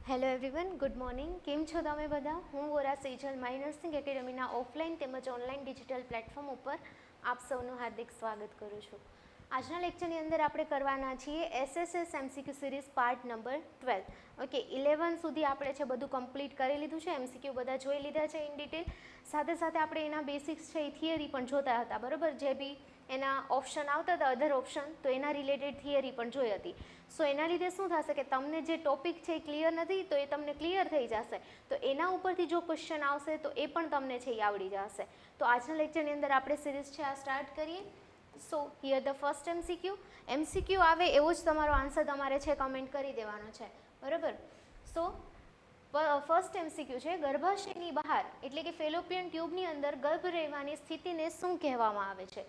Hello everyone, good morning. કેમ છો તમે બધા? હું વોરા સેજલ માય નર્સિંગ એકેડમીના ઓફલાઈન તેમજ ઓનલાઈન ડિજિટલ પ્લેટફોર્મ ઉપર આપ સૌનું હાર્દિક સ્વાગત કરું છું. આજના લેક્ચરની અંદર આપણે કરવાના છીએ SSS MCQ series part number 12. Okay, 11 સુધી આપણે છે બધું કમ્પ્લીટ કરી લીધું છે. એમસીક્યુ બધા જોઈ લીધા છે ઇન ડિટેલ. સાથે સાથે આપણે એના બેસિક્સ છે એ થિયરી પણ જોતા હતા, બરાબર? જે બી એના ઓપ્શન આવતા હતા, અધર ઓપ્શન, તો એના રિલેટેડ થિયરી પણ જોઈ હતી. સો એના લીધે શું થશે કે તમને જે ટોપિક છે એ ક્લિયર નથી તો એ તમને ક્લિયર થઈ જશે. તો એના ઉપરથી જો ક્વેશ્ચન આવશે તો એ પણ તમને છે એ આવડી જશે. તો આજના લેક્ચરની અંદર આપણે સિરીઝ છે આ સ્ટાર્ટ કરીએ. સો હિયર ધ ફર્સ્ટ એમસીક્યુ આવે એવો જ તમારો આન્સર તમારે છે કમેન્ટ કરી દેવાનો છે, બરાબર? સો ફર્સ્ટ એમસીક્યુ છે, ગર્ભાશયની બહાર એટલે કે ફેલોપિયન ટ્યુબની અંદર ગર્ભ રહેવાની સ્થિતિને શું કહેવામાં આવે છે?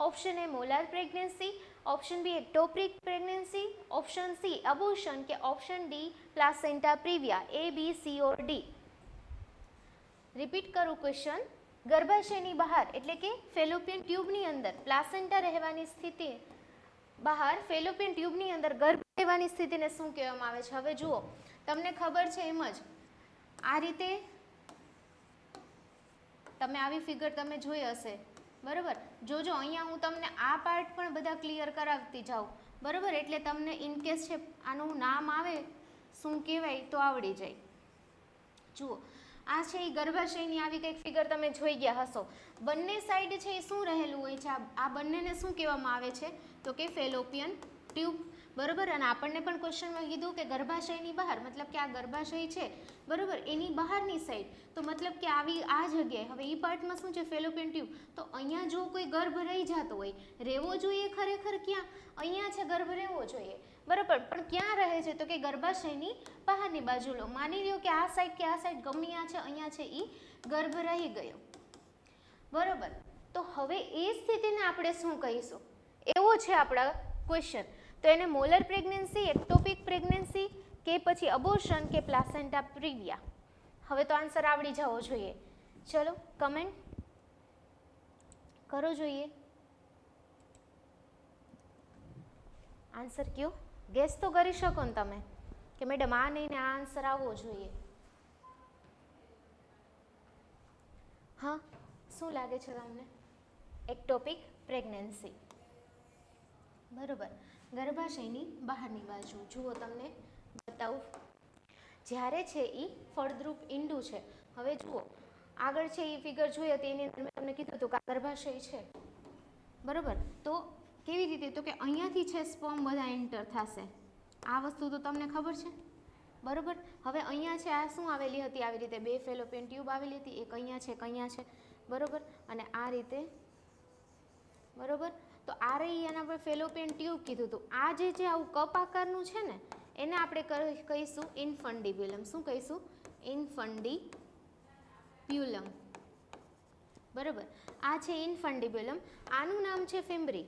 Option A molar pregnancy, option B ectopic pregnancy, option C abortion કે option D placenta praevia. A, B, C or D? Repeat કરું ક્વેશ્ચન. ગર્ભાશયની બહાર એટલે કે ફેલોપિયન ટ્યુબની અંદર પ્લાસેન્ટા રહેવાની સ્થિતિ બહાર ફેલોપિયન ટ્યુબની અંદર ગર્ભ રહેવાની સ્થિતિને શું કહેવામાં આવે છે? હવે જુઓ, તમને ખબર છે એમ જ આ રીતે તમે આવી ફિગર તમે જોઈ હશે, બરાબર? જોજો, અહીંયા હું તમને આ પાર્ટ પણ બધા ક્લિયર કરાવતી જાઉં, બરાબર? એટલે તમને ઇનકેસ છે આનું નામ આવે શું કહેવાય તો આવડી જાય. જુઓ, આ છે એ ગર્ભાશયની આવી કંઈક ફિગર તમે જોઈ ગયા હશો. બંને સાઈડ છે એ શું રહેલું હોય છે? આ બંનેને શું કહેવામાં આવે છે? તો કે ફેલોપિયન ટ્યુબ, બરાબર? અને આપણને પણ ક્વેશ્ચનમાં કીધું કે ગર્ભાશયની બહાર, મતલબ કે આ ગર્ભાશય છે, બરાબર, એની બહારની સાઈડ, તો મતલબ કે આવી આ જગ્યાએ. હવે એ પાર્ટમાં શું છે? Fallopian tube. તો અહીંયા જો કોઈ ગર્ભ રહી જતો હોય, રહેવો જોઈએ ખરેખર ક્યાં? અહીંયા છે ગર્ભ રહેવો જોઈએ, બરાબર? પણ ક્યાં રહે છે? તો કે ગર્ભાશયની બહારની બાજુ લો. માની લ્યો કે આ સાઈડ કે આ સાઈડ ગમે છે, અહીંયા છે એ ગર્ભ રહી ગયો, બરાબર? તો હવે એ સ્થિતિને આપણે શું કહીશું? એવો છે આપણા ક્વેશ્ચન. તો એને મોલર પ્રેગ્નન્સી, એક્ટોપિક પ્રેગ્નન્સી કે પછી અબોર્શન કે પ્લાસેન્ટા પ્રિવિયા? હવે તો આન્સર આવડી જવો જોઈએ. ચલો કમેન્ટ કરો, જોઈએ આન્સર કયો. ગેસ તો કરી શકો ને તમે કે મેડમ આ નહીં ને આ આન્સર આવવો જોઈએ. હા, શું લાગે છે તમને? એક્ટોપિક પ્રેગ્નન્સી, બરોબર. ગર્ભાશયની બહારની બાજુ. જુઓ, તમને બતાવું. જ્યારે છે એ ફળદ્રુપ ઈંડું છે. હવે જુઓ, આગળ છે એ ફિગર જોઈ હતી એની અંદર મેં તમને કીધું હતું કે ગર્ભાશય છે, બરોબર? તો કેવી રીતે? તો કે અહીંયાથી છે સ્પર્મ બધા એન્ટર થશે. આ વસ્તુ તો તમને ખબર છે, બરોબર? હવે અહીંયા છે આ શું આવેલી હતી? આવી રીતે બે ફેલોપિયન ટ્યુબ આવેલી હતી, એક અહીંયા છે, એક અહીંયા છે, બરોબર? અને આ રીતે, બરોબર? તો આ રહી એના પર ફેલોપિયન ટ્યુબ કીધું હતું. આ જે આવું કપ આકારનું છે ને, એને આપણે કહીશું ઇન્ફન્ડિબ્યુલમ. શું કહીશું? ઇન્ફન્ડિબ્યુલમ, બરોબર? આ છે ઇન્ફન્ડિબ્યુલમ. આનું નામ છે ફિમ્બ્રી.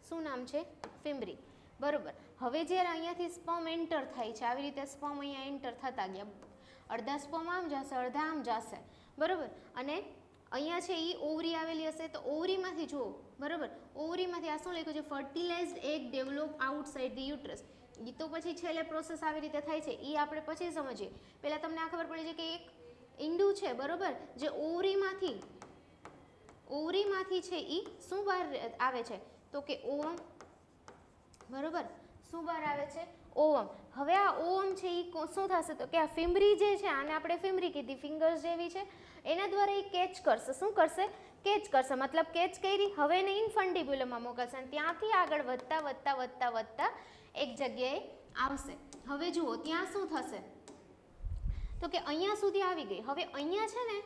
શું નામ છે? ફિમ્બ્રી, બરોબર. હવે જ્યારે અહીંયાથી સ્પર્મ એન્ટર થાય છે, આવી રીતે સ્પર્મ અહીંયા એન્ટર થતા ગયા. અડધા સ્પર્મ આમ જશે, અડધા આમ જશે, બરોબર? અને અહીંયા છે એ ઓવરી આવેલી હશે, તો ઓવરીમાંથી જુઓ, બરોબર, ઓવરીમાંથી આ શું લખ્યું છે? Fertilised egg develop outside the uterus. એ તો પછી છેલ્લે પ્રોસેસ આવી રીતે થાય છે, એ આપણે પછી સમજીએ. પહેલાં તમને આ ખબર પડી છે કે એક ઈંડું છે, બરોબર, જે ઓવરીમાંથી છે એ શું બહાર આવે છે? તો કે ઓવમ, બરોબર? શું બહાર આવે છે? ઓવમ. હવે આ ઓવમ છે એ શું થશે? તો કે આ ફિમ્બ્રી જે છે, આને આપણે ફિમ્બ્રી કીધી, ફિંગર્સ જેવી છે, એના દ્વારા એ કેચ કરશે. શું કરશે? કેચ કરશે. મતલબ કેચ કરી, હવે એને ઇન્ફન્ડિબ્યુલમમાં મોકલશે અને ત્યાંથી આગળ વધતા વધતા વધતા વધતા એક જગ્યાએ આવશે. હવે જુઓ, ત્યાં શું થશે? તો કે અહીંયા સુધી આવી ગઈ. હવે અહીંયા છે ને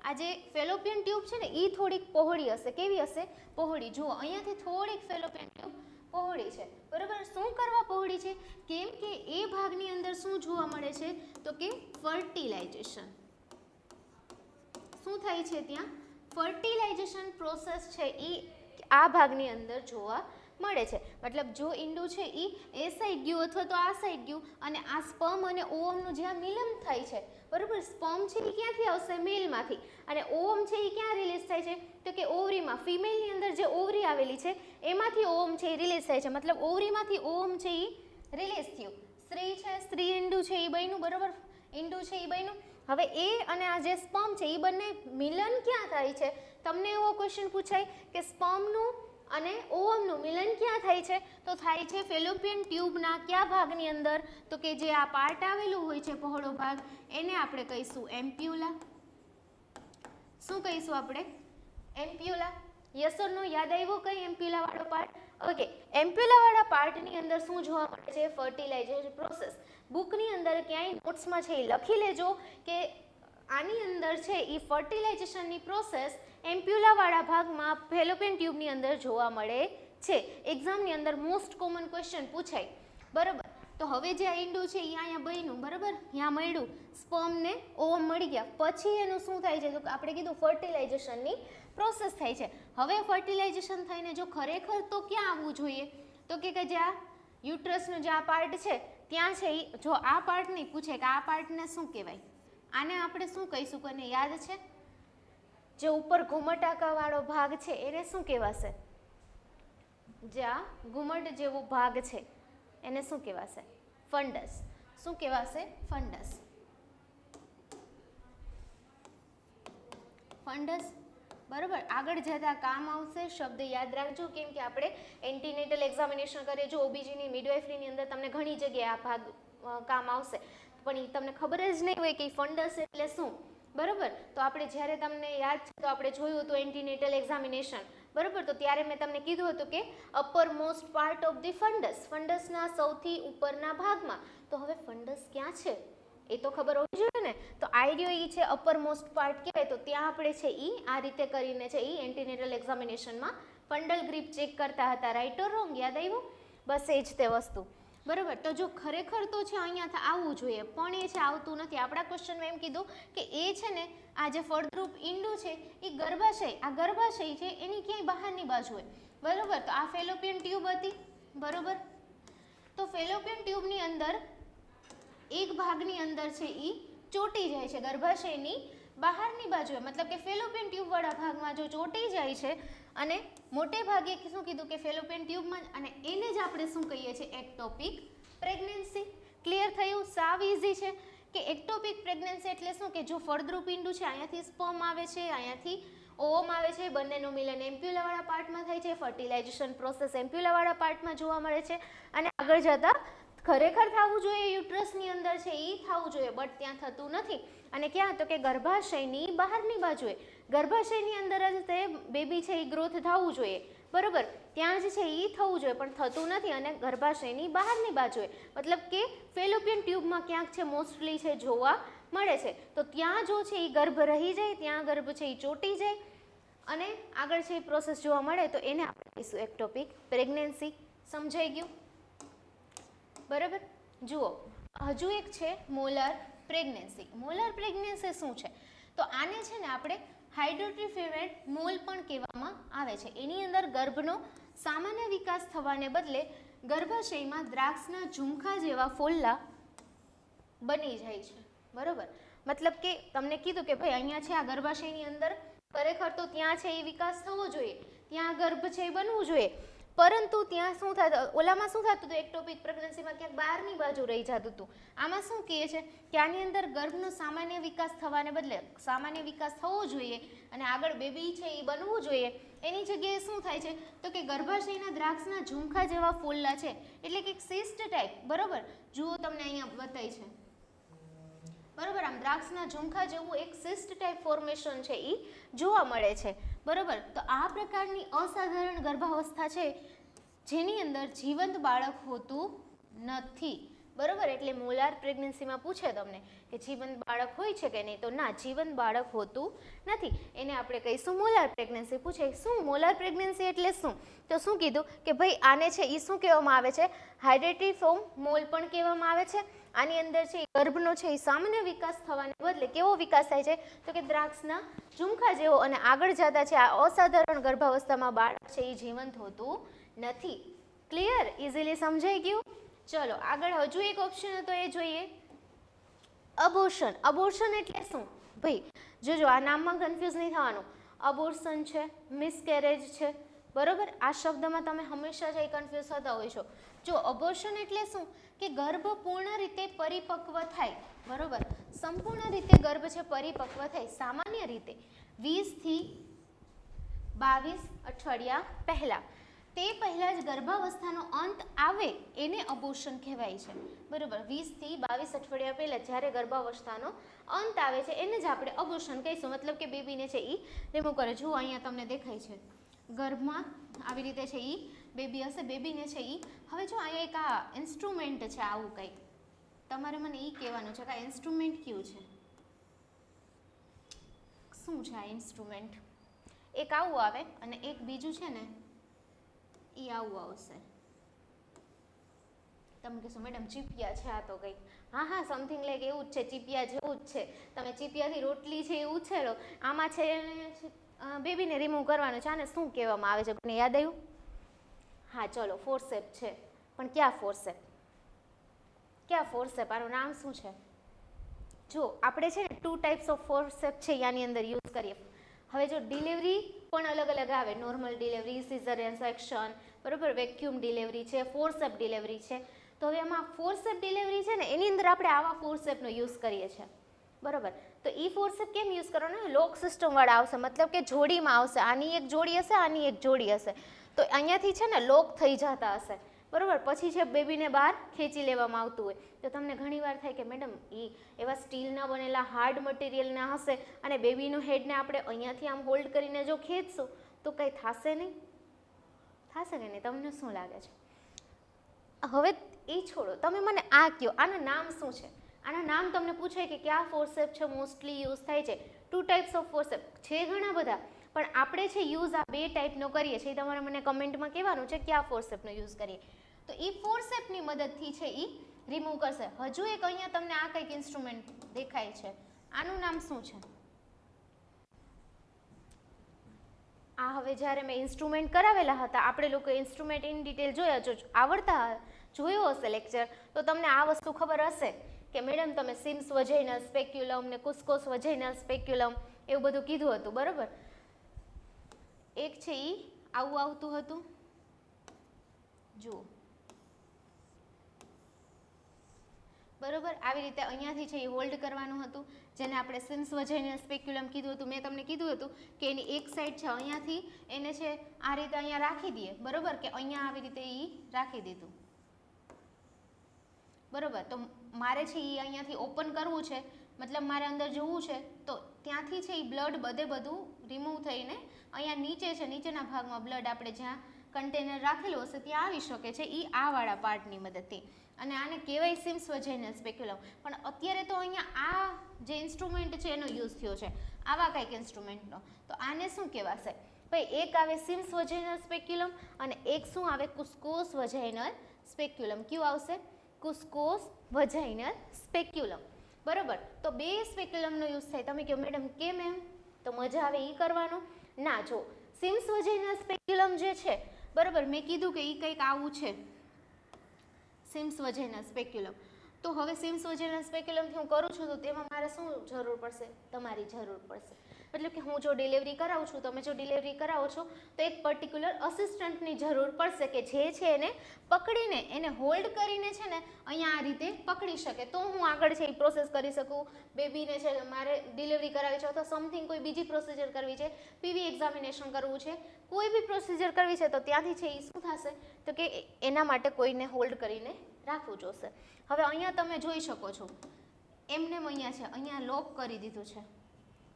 આ જે ફેલોપિયન ટ્યુબ છે ને એ થોડીક પહોળી હશે. કેવી હશે? પહોળી. જુઓ, અહીંયાથી થોડીક ફેલોપિયન ટ્યુબ પહોળી છે, બરોબર? શું કરવા પહોળી છે? કેમ કે એ ભાગની અંદર શું જોવા મળે છે? તો કે ફર્ટિલાઇઝેશન. શું થાય છે ત્યાં? ફર્ટિલાઇઝેશન પ્રોસેસ છે એ આ ભાગની અંદર જોવા મળે છે. મતલબ જો ઈંડું છે એ સાઈડ ગયું અથવા તો આ સાઈડ ગયું અને આ સ્પર્મ અને ઓવમનું જ્યાં મિલન થાય છે, બરોબર? સ્પર્મ છે એ ક્યાંથી આવશે? મેલમાંથી. અને ઓવમ છે એ ક્યાં રિલીઝ થાય છે? તો કે ઓવરીમાં. ફિમેલની અંદર જે ઓવરી આવેલી છે એમાંથી ઓવમ છે એ રિલીઝ થાય છે. મતલબ ઓવરીમાંથી ઓવમ છે એ રિલીઝ થયું. સ્ત્રી છે, સ્ત્રી ઈંડું છે એ બન્યું, બરોબર, ઈંડું છે એ બન્યું. હવે એ અને આ જે સ્પર્મ છે એ બંને મિલન ક્યાં થાય છે? તમને એવો ક્વેશ્ચન પૂછાય કે સ્પર્મનું અને ઓવમનું મિલન ક્યાં થાય છે? તો થાય છે ફેલોપિયન ટ્યુબના કયા ભાગની અંદર? તો કે જે આ પાર્ટ આવેલું હોય છે પહોળો ભાગ, એને આપણે કહીશું એમ્પ્યુલા. શું કહીશું આપણે? એમ્પ્યુલા. યસ ઓર નો? યાદ આવ્યો કઈ એમ્પ્યુલા વાળો પાર્ટ? ઓકે, એમ્પ્યુલા વાળા પાર્ટની અંદર શું જોવા મળે છે? Fertilisation process. બુકની અંદર ક્યાંય નોટ્સમાં છે એ લખી લેજો કે આની અંદર છે એ ફર્ટિલાઇઝેશનની પ્રોસેસ એમ્પ્યુલા વાળા ભાગમાં ફેલોપિયન ટ્યુબની અંદર જોવા મળે છે. એક્ઝામની અંદર મોસ્ટ કોમન ક્વેશ્ચન પૂછાય, બરાબર. તો હવે જે આ ઈંડું છે એ અહીંયા બન્યું, બરાબર, ત્યાં મળ્યું, સ્પર્મ ને ઓવમ મળી ગયા, પછી એનું શું થાય છે? તો આપણે કીધું ફર્ટિલાઇઝેશનની પ્રોસેસ થાય છે. હવે ફર્ટિલાઇઝેશન થઈને જો ખરેખર તો ક્યાં આવવું જોઈએ? તો કે જે આ યુટ્રસનો જે આ પાર્ટ છે ત્યાં છે. જો આ પાર્ટ નહીં પૂછે કે આ પાર્ટને શું કહેવાય, આને આપણે શું કહીશું? કોને યાદ છે? જે ઉપર ઘુમટાકા વાળો ભાગ છે એને શું કહેવાશે? જે આ ઘુમટ જેવો ભાગ છે એને શું કહેવાશે? ફંડસ. શું કહેવાશે? ફંડસ. ફંડસ, બરોબર. આગળ જતા કામ આવશે, શબ્દ યાદ રાખજો, કેમ કે આપણે એન્ટીનેટલ એક્ઝામિનેશન કરીએ, જો ઓબીજીની મિડવાઇફરીની અંદર તમને ઘણી જગ્યાએ આ ભાગ કામ આવશે, પણ એ તમને ખબર જ નહીં હોય કે ફંડસ એટલે શું, બરોબર. તો આપણે જ્યારે તમને યાદ છે તો આપણે જોયું હતું એન્ટીનેટલ એક્ઝામિનેશન, બરોબર. તો ત્યારે મેં તમને કીધું હતું કે upper most part of the fundus, ફંડસના સૌથી ઉપરના ભાગમાં. તો હવે ફંડસ ક્યાં છે એ તો ખબર હોવી જોઈએ ને. તો આઈડિયો એ છે અપર મોસ્ટ પાર્ટ કહેવાય, તો ત્યાં આપણે છે એ આ રીતે કરીને છે એ એન્ટીનેટલ એક્ઝામિનેશનમાં ફંડલ ગ્રીપ ચેક કરતા હતા. Right or wrong? યાદ આવ્યું? બસ એ જ તે વસ્તુ, બરોબર. તો જો ખરેખર તો છે અહીંયા આવવું જોઈએ, પણ એ છે આવતું નથી. આપણા ક્વેશ્ચનમાં એમ કીધું કે એ છે ને આ જે ફળદ્રુપ ઈંડું છે એ ગર્ભાશય, આ ગર્ભાશય છે એની ક્યાંય બહારની બાજુ હોય, બરોબર. તો આ ફેલોપિયન ટ્યુબ હતી, બરોબર. તો ફેલોપિયન ટ્યુબની અંદર એક ભાગની અંદર છે એ ચોંટી જાય છે ગર્ભાશયની બહારની બાજુએ, મતલબ કે ફેલોપિયન ટ્યુબ વાળા ભાગમાં જો ચોંટી જાય છે, અને મોટે ભાગે શું કીધું કે ફેલોપિયન ટ્યુબમાં, અને એને જ આપણે શું કહીએ છીએ? Ectopic pregnancy. ક્લિયર થયું? સાવ ઇઝી છે કે એક્ટોપિક પ્રેગ્નન્સી એટલે શું? કે જો ફળદ્રુપ ઈંડું છે, અહીંયાથી સ્પર્મ આવે છે, અહીંયાથી ઓવમ આવે છે, બંનેનું મિલન એમ્પ્યુલા વાળા પાર્ટમાં થાય છે, ફર્ટિલાઇઝેશન પ્રોસેસ એમ્પ્યુલા વાળા પાર્ટમાં જોવા મળે છે, અને આગળ જતા ખરેખર થવું જોઈએ યુટ્રસની અંદર છે એ થવું જોઈએ, બટ ત્યાં થતું નથી. અને ક્યાં? તો કે ગર્ભાશયની બહારની બાજુએ, ગર્ભાશયની અંદર જ તે બેબી છે એ ગ્રોથ થવું જોઈએ, બરોબર. ત્યાં જ છે એ થવું જોઈએ, પણ થતું નથી, અને ગર્ભાશયની બહારની બાજુએ, મતલબ કે ફેલોપિયન ટ્યુબમાં ક્યાંક છે મોસ્ટલી છે જોવા મળે છે. તો ત્યાં જો છે એ ગર્ભ રહી જાય, ત્યાં ગર્ભ છે એ ચોંટી જાય, અને આગળ છે એ પ્રોસેસ જોવા મળે, તો એને આપણે કહીશું એક્ટોપિક પ્રેગ્નન્સી. સમજાઈ ગયું? બરાબર. જુઓ, હજુ એક છે મોલાર પ્રેગ્નન્સી. મોલાર પ્રેગ્નન્સી શું છે? તો આને છે ને આપણે હાઇડ્રોટ્રીફેવેટ મોલ પણ કહેવામાં આવે છે. એની અંદર ગર્ભનો સામાન્ય વિકાસ થવાને બદલે ગર્ભાશયમાં દ્રાક્ષના ઝુમખા જેવા ફોલ્લા બની જાય છે, બરોબર. મતલબ કે તમને કીધું કે ભાઈ અહીંયા છે આ ગર્ભાશયની અંદર ખરેખર તો ત્યાં છે એ વિકાસ થવો જોઈએ, ત્યાં ગર્ભ છે એ બનવું જોઈએ, પરંતુ ત્યાં શું થતું? ઓલામાં શું થતું હતું? એક્ટોપિક પ્રેગ્નન્સીમાં ક્યાંક બહારની બાજુ રહી જતું હતું. આમાં શું કહે છે કે આની અંદર ગર્ભનો સામાન્ય વિકાસ થવાને બદલે સામાન્ય વિકાસ થવો જોઈએ અને આગળ બેબી છે એ બનવું જોઈએ, એની જગ્યાએ શું થાય છે? તો કે ગર્ભાશયના દ્રાક્ષના ઝુમખા જેવા ફોલ્લા છે, એટલે કે સિસ્ટ ટાઈપ, બરોબર. જુઓ તમને અહીંયા બતાય છે, બરોબર. આમ દ્રાક્ષના ઝુમખા જેવું એક સિસ્ટ ટાઈપ ફોર્મેશન છે એ જોવા મળે છે, બરોબર. તો આ પ્રકારની અસાધારણ ગર્ભાવસ્થા છે જેની અંદર જીવંત બાળક હોતું નથી, બરોબર. એટલે મોલાર પ્રેગ્નન્સીમાં પૂછે તમને કે જીવંત બાળક હોય છે કે નહીં, તો ના, જીવંત બાળક હોતું નથી, એને આપણે કહીશું મોલાર પ્રેગ્નન્સી. પૂછે શું મોલાર પ્રેગ્નન્સી એટલે શું? તો શું કીધું કે ભાઈ આને છે એ શું કહેવામાં આવે છે? હાઇડ્રેટ્રીફોર્મ મોલ પણ કહેવામાં આવે છે. આની અંદર છે ગર્ભનો છે એ સામાન્ય વિકાસ થવાને બદલે કેવો વિકાસ થાય છે? તો કે દ્રાક્ષના ઝુમખા જેવો, અને આગળ જતા છે આ અસાધારણ ગર્ભાવસ્થામાં બાળક છે એ જીવંત હોતું નથી. ક્લિયર? ઇઝીલી સમજાઈ ગયું? ચલો આગળ હજુ એક ઓપ્શન હતો એ જોઈએ, અબોર્શન. અબોર્શન એટલે શું ભાઈ? જોજો આ નામમાં કન્ફ્યુઝ નહીં થવાનું. અબોર્શન છે, મિસકેરેજ છે, બરોબર. આ શબ્દમાં તમે હંમેશા જ કન્ફ્યુઝ થતા હોય છો. જો અબોર્શન એટલે શું કે ગર્ભ પૂર્ણ રીતે પરિપક્વ થાય, બરોબર, સંપૂર્ણ રીતે ગર્ભ છે પરિપક્વ થાય સામાન્ય રીતે 20 થી 22 અઠવાડિયા પહેલા. તે પહેલાં જ ગર્ભાવસ્થાનો અંત આવે એને અબોર્શન કહેવાય છે, બરોબર. 20 થી 22 અઠવાડિયા પહેલાં જ્યારે ગર્ભાવસ્થાનો અંત આવે છે એને જ આપણે અબોર્શન કહીશું, મતલબ કે બેબીને છે એ રિમૂવ કરે. જુઓ અહીંયા તમને દેખાય છે ગર્ભમાં આવી રીતે છે એ બેબી હશે, બેબીને છે એ હવે જો અહીંયા એક આ ઇન્સ્ટ્રુમેન્ટ છે આવું કંઈક, તમારે મને એ કહેવાનું છે કે આ ઇન્સ્ટ્રુમેન્ટ કયું છે, શું છે આ ઇન્સ્ટ્રુમેન્ટ. એક આવું આવે અને એક બીજું છે ને એ આવું આવશે. તમે કહેશો મેડમ ચીપિયા છે આ તો કંઈક. હા હા, સમથિંગ લાઈક એવું જ છે, ચીપિયા જેવું જ છે. તમે ચીપિયાથી રોટલી છે એ ઉછેરો, આમાં છે બેબીને રિમૂવ કરવાનું છે. આને શું કહેવામાં આવે છે, કોને યાદ આવ્યું? હા ચલો, ફોર્સેપ છે. પણ ક્યાં ફોર્સેપ, ક્યાં ફોર્સેપ, આનું નામ શું છે? જો આપણે છે ને 2 ટાઈપ્સ ઓફ ફોર્સેપ છે આની અંદર યુઝ કરીએ. હવે જો ડિલિવરી પણ અલગ અલગ આવે, નોર્મલ ડિલિવરી, સિઝેરિયન સેક્શન, બરોબર, વેક્યુમ ડિલિવરી છે, ફોર્સેપ ડિલિવરી છે. તો હવે આમાં ફોર્સેપ ડિલિવરી છે ને એની અંદર આપણે આવા ફોર્સેપનો યુઝ કરીએ છીએ, બરોબર. તો એ ફોર્સેપ કેમ યુઝ કરવાનો? લોક સિસ્ટમવાળા આવશે, મતલબ કે જોડીમાં આવશે. આની એક જોડી હશે, આની એક જોડી હશે, તો અહીંયાથી છે ને લોક થઈ જતા હશે, બરોબર. પછી છે બેબીને બહાર ખેંચી લેવામાં આવતું હોય. તો તમને ઘણીવાર થાય કે મેડમ એ એવા સ્ટીલના બનેલા હાર્ડ મટીરિયલના હશે અને બેબીનું હેડને આપણે અહીંયાથી આમ હોલ્ડ કરીને જો ખેંચશું તો કંઈ થશે નહીં, થશે કે નહીં? તમને શું લાગે છે? હવે એ છોડો, તમે મને આ કહો, આના નામ શું છે? આના નામ તમને પૂછાય કે કયા ફોર્સેપ છે મોસ્ટલી યુઝ થાય છે? 2 ટાઈપ્સ ઓફ ફોર્સેપ છે ઘણા બધા, પણ આપણે છે યુઝ આ 2 ટાઈપનો કરીએ છીએ. તમારે મને કમેન્ટમાં કહેવાનું છે કયા ફોર્સેપનો યુઝ કરીએ. તો એ ફોર્સેપની મદદથી છે એ રિમૂવ કરશે. હજુ એક અહીંયા તમને આ કંઈક ઇન્સ્ટ્રુમેન્ટ દેખાય છે, આનું નામ શું છે? આ હવે જ્યારે મેં ઇન્સ્ટ્રુમેન્ટ કરાવેલા હતા, આપણે લોકો ઇન્સ્ટ્રુમેન્ટ ઇન ડિટેલ જોયા, જો આવડતા જોયો હશે લેક્ચર તો તમને આ વસ્તુ ખબર હશે કે મેડમ તમે સિમ્સ વજાઇનલ સ્પેક્યુલમ ને કુસ્કોસ વજાઇનલ સ્પેક્યુલમ એવું બધું કીધું હતું, બરોબર. એક છે એ આવું આવતું હતું, જુઓ, બરોબર. આવી રીતે અહીંયાથી છે એ હોલ્ડ કરવાનું હતું, જેને આપણે સિમ્સ વજાઇનલ સ્પેક્યુલમ કીધું હતું. મેં તમને કીધું હતું કે એની એક સાઈડ છે અહીંયાથી એને છે આ રીતે અહીંયા રાખી દઈએ, બરોબર, કે અહીંયા આવી રીતે એ રાખી દીધું, બરોબર. તો મારે છે એ અહીંયાથી ઓપન કરવું છે, મતલબ મારે અંદર જવું છે, તો ત્યાંથી છે એ બ્લડ બધું રિમૂવ થઈને અહીંયા નીચે છે, નીચેના ભાગમાં બ્લડ આપણે જ્યાં કન્ટેનર રાખેલું હશે ત્યાં આવી શકે છે એ આ વાળા પાર્ટની મદદથી. અને આને કહેવાય સિમ્સ વજાઇનલ સ્પેક્યુલમ. પણ અત્યારે તો અહીંયા આ જે ઇન્સ્ટ્રુમેન્ટ છે એનો યુઝ થયો છે, આવા કંઈક ઇન્સ્ટ્રુમેન્ટનો. તો આને શું કહેવાશે ભાઈ? એક આવે સિમ્સ વજાઇનલ સ્પેક્યુલમ અને એક શું આવે? કુસ્કોસ વજાઇનલ સ્પેક્યુલમ. કયું આવશે? કુસ્કોસ વજાઇનલ સ્પેક્યુલમ, બરોબર. તો 2 સ્પેક્યુલમનો યુઝ થાય. તમે કહો મેડમ કેમ એમ? તો મજા આવે એ કરવાનું ના. જો સિમ્સ વજાઇનલ સ્પેક્યુલમ જે છે, બરોબર, મેં કીધું કે એ કંઈક આવું છે સિમ્સ વજાઇનલ સ્પેક્યુલમ. તો હવે સિમ્સ વજાઇનલ સ્પેક્યુલમથી હું કરું છું તો તેમાં મારે શું જરૂર પડશે? તમારી જરૂર પડશે. મતલબ કે હું જો ડિલિવરી કરાવું છું, તમે જો ડિલિવરી કરાવો છો તો એક પર્ટિક્યુલર અસિસ્ટન્ટની જરૂર પડશે કે જે છે એને પકડીને એને હોલ્ડ કરીને છે ને અહીંયા આ રીતે પકડી શકે, તો હું આગળ છે એ પ્રોસેસ કરી શકું. બેબીને છે મારે ડિલિવરી કરાવી છે અથવા સમથિંગ કોઈ બીજી પ્રોસિજર કરવી છે, પીવી એક્ઝામિનેશન કરવું છે, કોઈ બી પ્રોસિજર કરવી છે, તો ત્યાંથી છે એ શું થશે તો કે એના માટે કોઈને હોલ્ડ કરીને રાખવું જોશે. હવે અહીંયા તમે જોઈ શકો છો એમને અહીંયા છે, અહીંયા લોક કરી દીધું છે,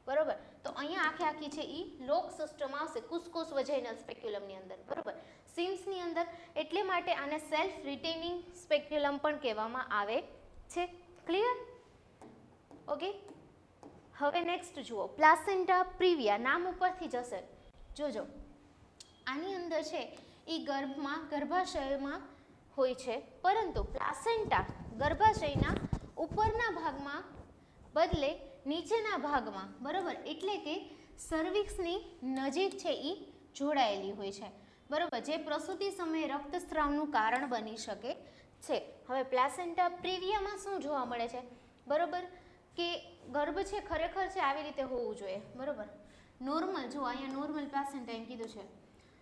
બરોબર. તો અહીંયા આખી છે એ લોક સિસ્ટમ આવશે કુસ્કોસ વજાઇનલ સ્પેક્યુલમની અંદર, બરોબર. સિમ્સની અંદર એટલે માટે આને સેલ્ફ રિટેનિંગ સ્પેક્યુલમ પણ કહેવામાં આવે છે. ક્લિયર? ઓકે. હવે નેક્સ્ટ જુઓ, પ્લાસેન્ટા પ્રિવિયા. નામ ઉપરથી જશે, જોજો આની અંદર છે એ ગર્ભાશયમાં હોય છે, પરંતુ પ્લાસેન્ટા ગર્ભાશયના ઉપરના ભાગમાં બદલે નીચેના ભાગમાં, બરોબર, એટલે કે સર્વિક્સની નજીક છે એ જોડાયેલી હોય છે, બરોબર, જે પ્રસૂતિ સમયે રક્તસ્રાવનું કારણ બની શકે છે. હવે પ્લાસેન્ટા પ્રિવિયામાં શું જોવા મળે છે? બરોબર, કે ગર્ભ છે ખરેખર છે આવી રીતે હોવું જોઈએ, બરોબર. નોર્મલ, જો અહીંયા નોર્મલ પ્લાસેન્ટા એમ કીધું છે,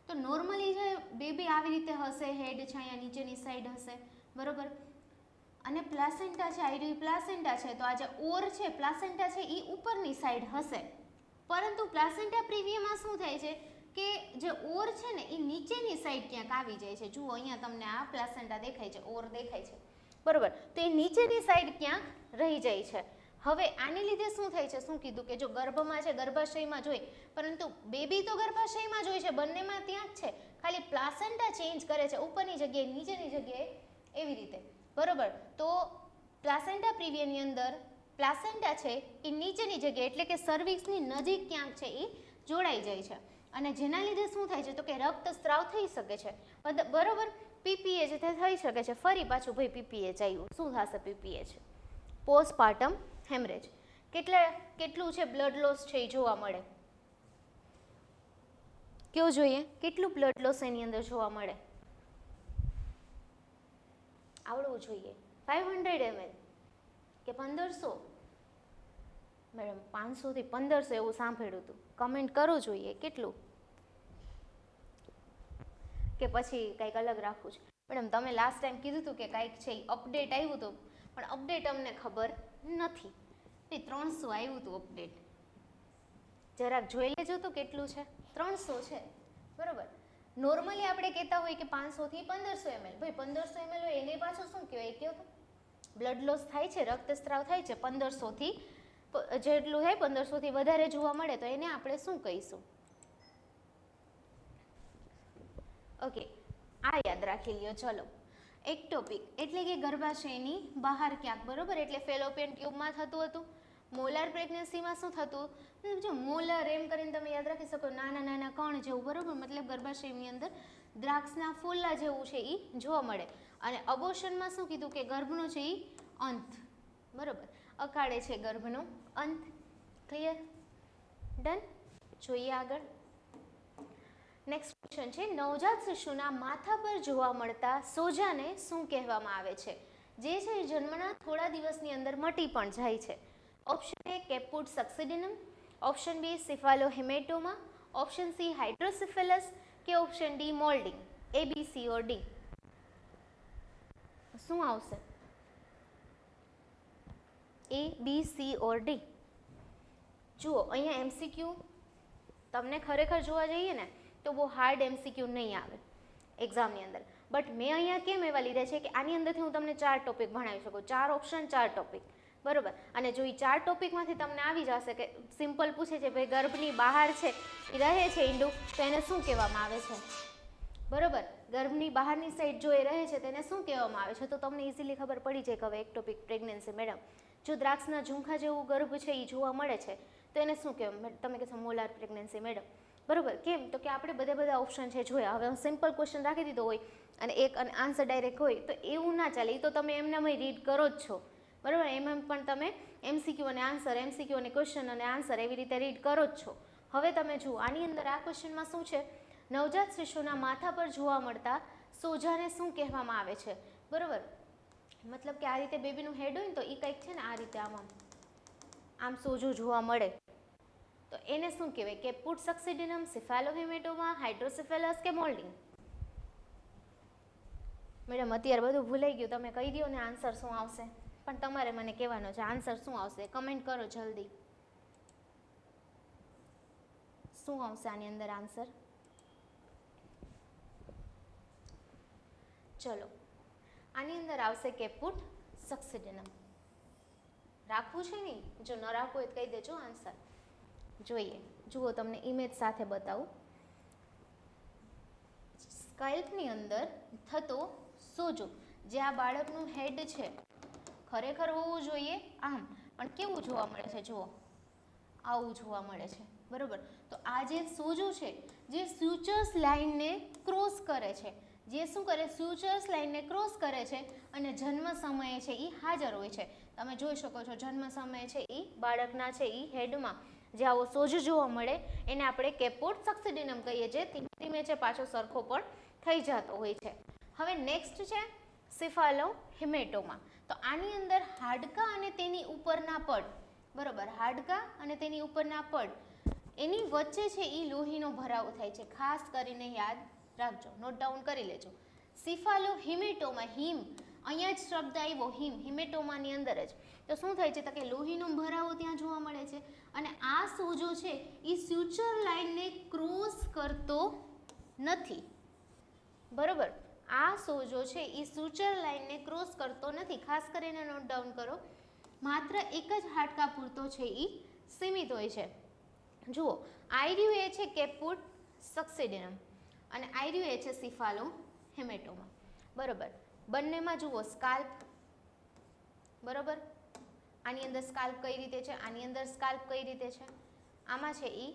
તો નોર્મલી જે બેબી આવી રીતે હશે, હેડ છે અહીંયા નીચેની સાઈડ હશે, બરોબર. અને પ્લાસેન્ટા છે, આ રહ્યું પ્લાસેન્ટા છે, તો આ જે ઓર છે પ્લાસેન્ટા છે એ ઉપરની સાઈડ હશે, પરંતુ પ્લાસેન્ટા પ્રીવિયમાં શું થાય છે કે જે ઓર છે ને એ નીચેની સાઈડ ક્યાંક આવી જાય છે. જુઓ અહીંયા તમને આ પ્લાસેન્ટા દેખાય છે, ઓર દેખાય છે, બરોબર, તો એ નીચેની સાઈડ ક્યાંક રહી જાય છે. હવે આને લીધે શું થાય છે, શું કીધું કે જો ગર્ભમાં છે, ગર્ભાશયમાં જોઈ, પરંતુ બેબી તો ગર્ભાશયમાં જોઈ છે, બંનેમાં ત્યાં જ છે, ખાલી પ્લાસેન્ટા ચેન્જ કરે છે, ઉપરની જગ્યાએ નીચેની જગ્યાએ, એવી રીતે, બરોબર. તો પ્લાસેન્ટા પ્રીવિયની અંદર પ્લાસેન્ટા છે એ નીચેની જગ્યાએ એટલે કે સર્વિક્સની નજીક ક્યાંક છે એ જોડાઈ જાય છે, અને જેના લીધે શું થાય છે તો કે રક્તસ્રાવ થઈ શકે છે, બરોબર. પીપીએચ થઈ શકે છે. ફરી પાછું ભાઈ પીપીએચ આવ્યું, શું થશે પીપીએચ? Postpartum haemorrhage. કેટલું છે બ્લડ લોસ છે એ જોવા મળે, કેવું જોઈએ, કેટલું બ્લડ લોસ એની અંદર જોવા મળે, આવડવું જોઈએ. 500 ml કે 1500? મેડમ 500 થી 1500 એવું સાંભળ્યું હતું, કમેન્ટ કરવું જોઈએ કેટલું, કે પછી કંઈક અલગ રાખવું છે. મેડમ તમે લાસ્ટ ટાઈમ કીધું હતું કે કંઈક છે અપડેટ આવ્યું હતું, પણ અપડેટ અમને ખબર નથી. 300 આવ્યું હતું અપડેટ, જરાક જોઈ લેજો તો કેટલું છે. 300 છે, બરોબર. નોર્મલી આપણે કહેતા હોય કે 500 થી 1500 ml, ભાઈ 1500 ml હોય એને પાછું શું કહેવાય કહો તો? બ્લડ લોસ થાય છે, રક્તસ્રાવ થાય છે, 1500 થી જેટલું થાય 1500 થી વધારે જોવા મળે તો એને આપણે શું કહીશું? ઓકે, આ યાદ રાખી લ્યો. ચલો, એક્ટોપિક એટલે કે ગર્ભાશયની બહાર ક્યાંક, બરોબર, એટલે ફેલોપિયન ટ્યુબમાં થતું હતું. મોલાર પ્રેગ્નન્સીમાં શું થતું? જો મોલર એમ કરીને તમે યાદ રાખી શકો, નાના નાના કણ જેવું, બરોબર, મતલબ ગર્ભાશયની અંદર દ્રાક્ષના ફૂલા જેવું છે એ જોવા મળે. અને અબોર્શનમાં શું કીધું કે ગર્ભનો છે એ અંત, બરોબર, અકાળે છે ગર્ભનો અંત. ક્લિયર? ડન. જોઈએ આગળ. નેક્સ્ટ ક્વેશ્ચન છે, નવજાત શિશુના માથા પર જોવા મળતા સોજાને શું કહેવામાં આવે છે? જે છે એ જન્મના થોડા દિવસની અંદર મટી પણ જાય છે. Option A caput succedaneum, option B cephalohaematoma, option C hydrocephalus કે option D moulding. A B C or D શું આવશે? A B C or D. જુઓ અહીંયા એમસીક્યુ તમને ખરેખર જોવા જઈએ ને તો બહુ હાર્ડ એમસીક્યુ નહીં આવે એક્ઝામની અંદર, બટ મેં અહીંયા કેમ એવા લીધા છે કે આની અંદરથી હું તમને 4 ટોપિક ભણાવી શકું, 4 ઓપ્શન 4 ટોપિક, બરોબર. અને જો એ 4 ટોપિકમાંથી તમને આવી જશે કે સિમ્પલ પૂછે છે ભાઈ ગર્ભની બહાર છે એ રહે છે ઈંડું, તો એને શું કહેવામાં આવે છે, બરોબર. ગર્ભની બહારની સાઈડ જો એ રહે છે તેને શું કહેવામાં આવે છે, તો તમને ઇઝીલી ખબર પડી જાય કે હવે એક્ટોપિક પ્રેગ્નન્સી. મેડમ જો દ્રાક્ષના ઝુંખા જેવું ગર્ભ છે એ જોવા મળે છે તો એને શું કહેવાય? તમે કહેશો મોલાર પ્રેગ્નન્સી. મેડમ બરોબર, કેમ? તો કે આપણે બધા ઓપ્શન છે જોયા. હવે હું સિમ્પલ ક્વેશ્ચન રાખી દીધો હોય અને એક આન્સર ડાયરેક્ટ હોય તો એવું ના ચાલે, એ તો તમે એમનામાં રીડ કરો જ છો, બરાબર. એમાં પણ તમે એમસીક્યુ અને આન્સર, એમસીક્યુ અને ક્વેશ્ચન અને આન્સર એવી રીતે રીડ કરો જ છો. હવે તમે જુઓ આની અંદર આ ક્વેશ્ચનમાં શું છે, નવજાત શિશુના માથા પર જોવા મળતા સોજાને શું કહેવામાં આવે છે, બરાબર. મતલબ કે આ રીતે બેબીનું હેડ હોય ને તો એ કંઈક છે ને આ રીતે આમ સોજો જોવા મળે તો એને શું કહેવાય? કેપુટ સક્સીડિનમ, સિફાલોહેમેટોમા, હાઇડ્રોસિફેલસ કે મોલ્ડિંગ? મેડમ અત્યારે બધું ભૂલાઈ ગયું, તમે કહી દો ને આન્સર શું આવશે, પણ તમારે મને કહેવાનો છે આન્સર શું આવશે. કમેન્ટ કરો જલ્દી, શું આવશે આની અંદર આન્સર? ચલો, આની અંદર આવશે કેપુટ સક્સીડિનમ. રાખવું છે નહીં? જો ન રાખવું હોય તો કહી દેજો આન્સર. જોઈએ, જુઓ તમને ઇમેજ સાથે બતાવું. સ્કાલ્પની અંદર થતો સોજો, જે આ બાળકનું હેડ છે ખરેખર હોવું જોઈએ આમ, પણ કેવું જોવા મળે છે? જુઓ આવું જોવા મળે છે, બરોબર. તો આ જે સોજો છે જે સ્યુચર્સ લાઇનને ક્રોસ કરે છે, જે શું કરે? સ્યુચર્સ લાઇનને ક્રોસ કરે છે અને જન્મ સમયે છે એ હાજર હોય છે. તમે જોઈ શકો છો જન્મ સમયે છે એ બાળકના છે એ હેડમાં જે આવો સોજો જોવા મળે એને આપણે કેપુટ સક્સીડિનમ કહીએ છીએ. ધીમે ધીમે છે પાછો સરખો પણ થઈ જતો હોય છે. હવે નેક્સ્ટ છે સિફાલોહેમેટોમા. તો આની અંદર હાડકાં અને તેની ઉપરના પડ, બરોબર, હાડકાં અને તેની ઉપરના પડ એની વચ્ચે છે એ લોહીનો ભરાવો થાય છે. ખાસ કરીને યાદ રાખજો, નોટ ડાઉન કરી લેજો. સિફાલોહેમેટોમા, હિમ અહીંયા જ શબ્દ આવ્યો હિમ, હિમેટોમાની અંદર જ. તો શું થાય છે તો કે લોહીનો ભરાવો ત્યાં જોવા મળે છે અને આ સોજો છે એ સ્યુચર લાઇનને ક્રોસ કરતો નથી. બરોબર, આ સોજો છે એ સ્યુચર લાઇનને ક્રોસ કરતો નથી. ખાસ કરીને નોટ ડાઉન કરો, માત્ર એક જ હાડકા પૂરતો છે એ સીમિત હોય છે. જુઓ, આયર્યું એ છે કેપુટ સક્સેડિનમ અને આયર્યું એ છે સિફાલો હેમેટોમા. બરોબર, બંનેમાં જુઓ સ્કાલ્પ. બરોબર, આની અંદર સ્કાલ્પ કઈ રીતે છે, આની અંદર સ્કાલ્પ કઈ રીતે છે, આમાં છે ઈ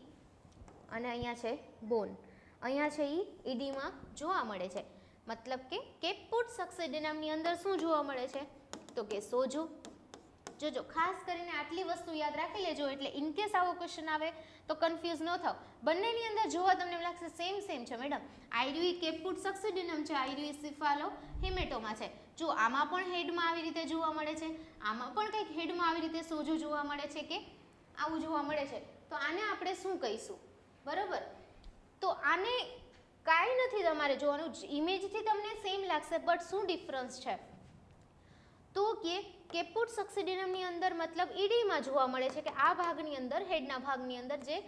અને અહીંયા છે બોન. અહીંયા છે ઈ ઈડીમાં જોવા મળે છે. મતલબ કે કેપુટ સક્સેડિનમની અંદર શું જોવા મળે છે તો કે સોજો. જોજો, ખાસ કરીને આટલી વસ્તુ યાદ રાખી લેજો, એટલે ઇનકેસ આવો ક્વેશ્ચન આવે તો કન્ફ્યુઝ ન થાવ. બંનેની અંદર જોવા તમને એમ લાગશે સેમ છે મેડમ, આયર્યું કેપુટ સક્સેડિનમ છે, આયર્યું સિફાલો હેમેટોમા છે. જો આમાં પણ હેડમાં આવી રીતે જોવા મળે છે, આમાં પણ કંઈક હેડમાં આવી રીતે સોજો જોવા મળે છે કે આવું જોવા મળે છે, તો આને આપણે શું કહીશું? બરોબર, તો આને કાંઈ નથી તમારે જોવાનું, ઇમેજથી તમને સેમ લાગશે, બટ શું ડિફરન્સ છે તો કે કેપુટ સક્સેડિનમની અંદર મતલબ ઈડીમાં જોવા મળે છે કે આ ભાગની અંદર, હેડના ભાગની અંદર જે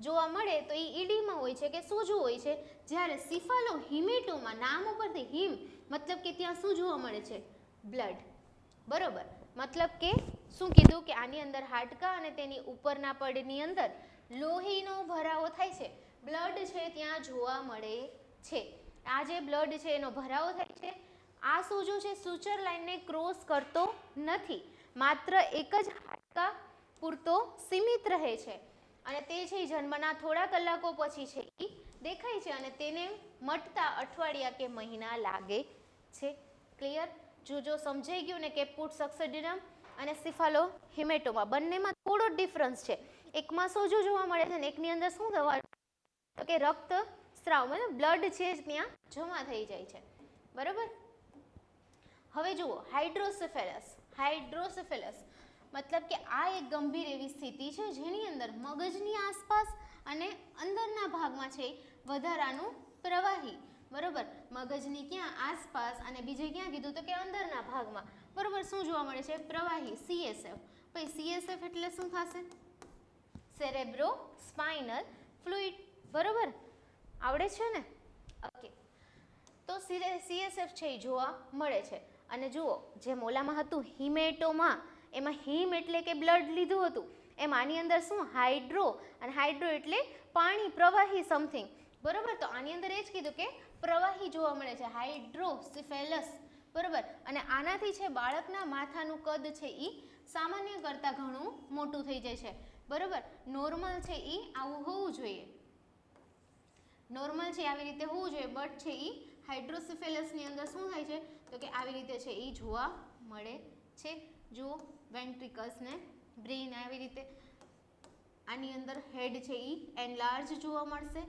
જોવા મળે તો એ ઈડીમાં હોય છે કે સોજો હોય છે. જ્યારે સિફાલો હિમેટોમા, નામ ઉપરથી હિમ મતલબ કે ત્યાં શું જોવા મળે છે? બ્લડ. બરોબર, મતલબ કે શું કીધું કે આની અંદર હાડકા અને તેની ઉપરના પડની અંદર લોહીનો ભરાવો થાય છે, બ્લડ છે ત્યાં જોવા મળે છે. આ જે બ્લડ છે એનો ભરાવો થાય છે. આ સોજો છે સ્યુચર લાઇનને ક્રોસ કરતો નથી, માત્ર એક જ હાડકા પૂરતો સીમિત રહે છે અને તે છે જન્મના થોડા કલાકો પછી છે એ દેખાય છે અને તેને મટતા અઠવાડિયા કે મહિના લાગે છે. ક્લિયર? જો સમજાઈ ગયું ને, કેપુટ સક્સેડિનમ અને સિફાલો હિમેટોમા બંનેમાં થોડો ડિફરન્સ છે. એકમાં સોજો જોવા મળે છે અને એકની અંદર શું થવા તો કે રક્ત સ્રાવ, મતલબ બ્લડ છે ત્યાં જમા થઈ જાય છે. બરોબર, હવે જુઓ હાઇડ્રોસેફેલસ. હાઇડ્રોસેફેલસ મતલબ કે આ એક ગંભીર એવી સ્થિતિ છે જેની અંદર મગજની આસપાસ અને અંદરના ભાગમાં છે વધારાનું પ્રવાહી. બરોબર, મગજની ક્યાં આસપાસ અને બીજે ક્યાં કીધું તો કે અંદરના ભાગમાં. બરોબર, શું જોવા મળે છે? પ્રવાહી, CSF. પછી CSF એટલે શું થશે? સેરેબ્રો સ્પાઇનલ ફ્લુઇડ. બરોબર, આવડે છે ને? ઓકે, તો CSF છે એ જોવા મળે છે. અને જુઓ, જે મોલામાં હતું હિમેટોમા, એમાં હિમ એટલે કે બ્લડ લીધું હતું, એમ આની અંદર શું હાઇડ્રો, અને હાઇડ્રો એટલે પાણી, પ્રવાહી સમથિંગ. બરોબર, તો આની અંદર એ જ કીધું કે પ્રવાહી જોવા મળે છે, હાઇડ્રોસેફેલસ. બરોબર, અને આનાથી છે બાળકના માથાનું કદ છે એ સામાન્ય કરતાં ઘણું મોટું થઈ જાય છે. બરોબર, નોર્મલ છે એ આવું હોવું જોઈએ, નોર્મલ છે આવી રીતે હોવું જોઈએ, બટ છે એ હાઇડ્રોસેફેલસની અંદર શું થાય છે તો કે આવી રીતે છે એ જોવા મળે છે. જુઓ, વેન્ટ્રિકલ્સ ને બ્રેઇન આવી રીતે, આની અંદર હેડ છે એ એનલાર્જ જોવા મળશે,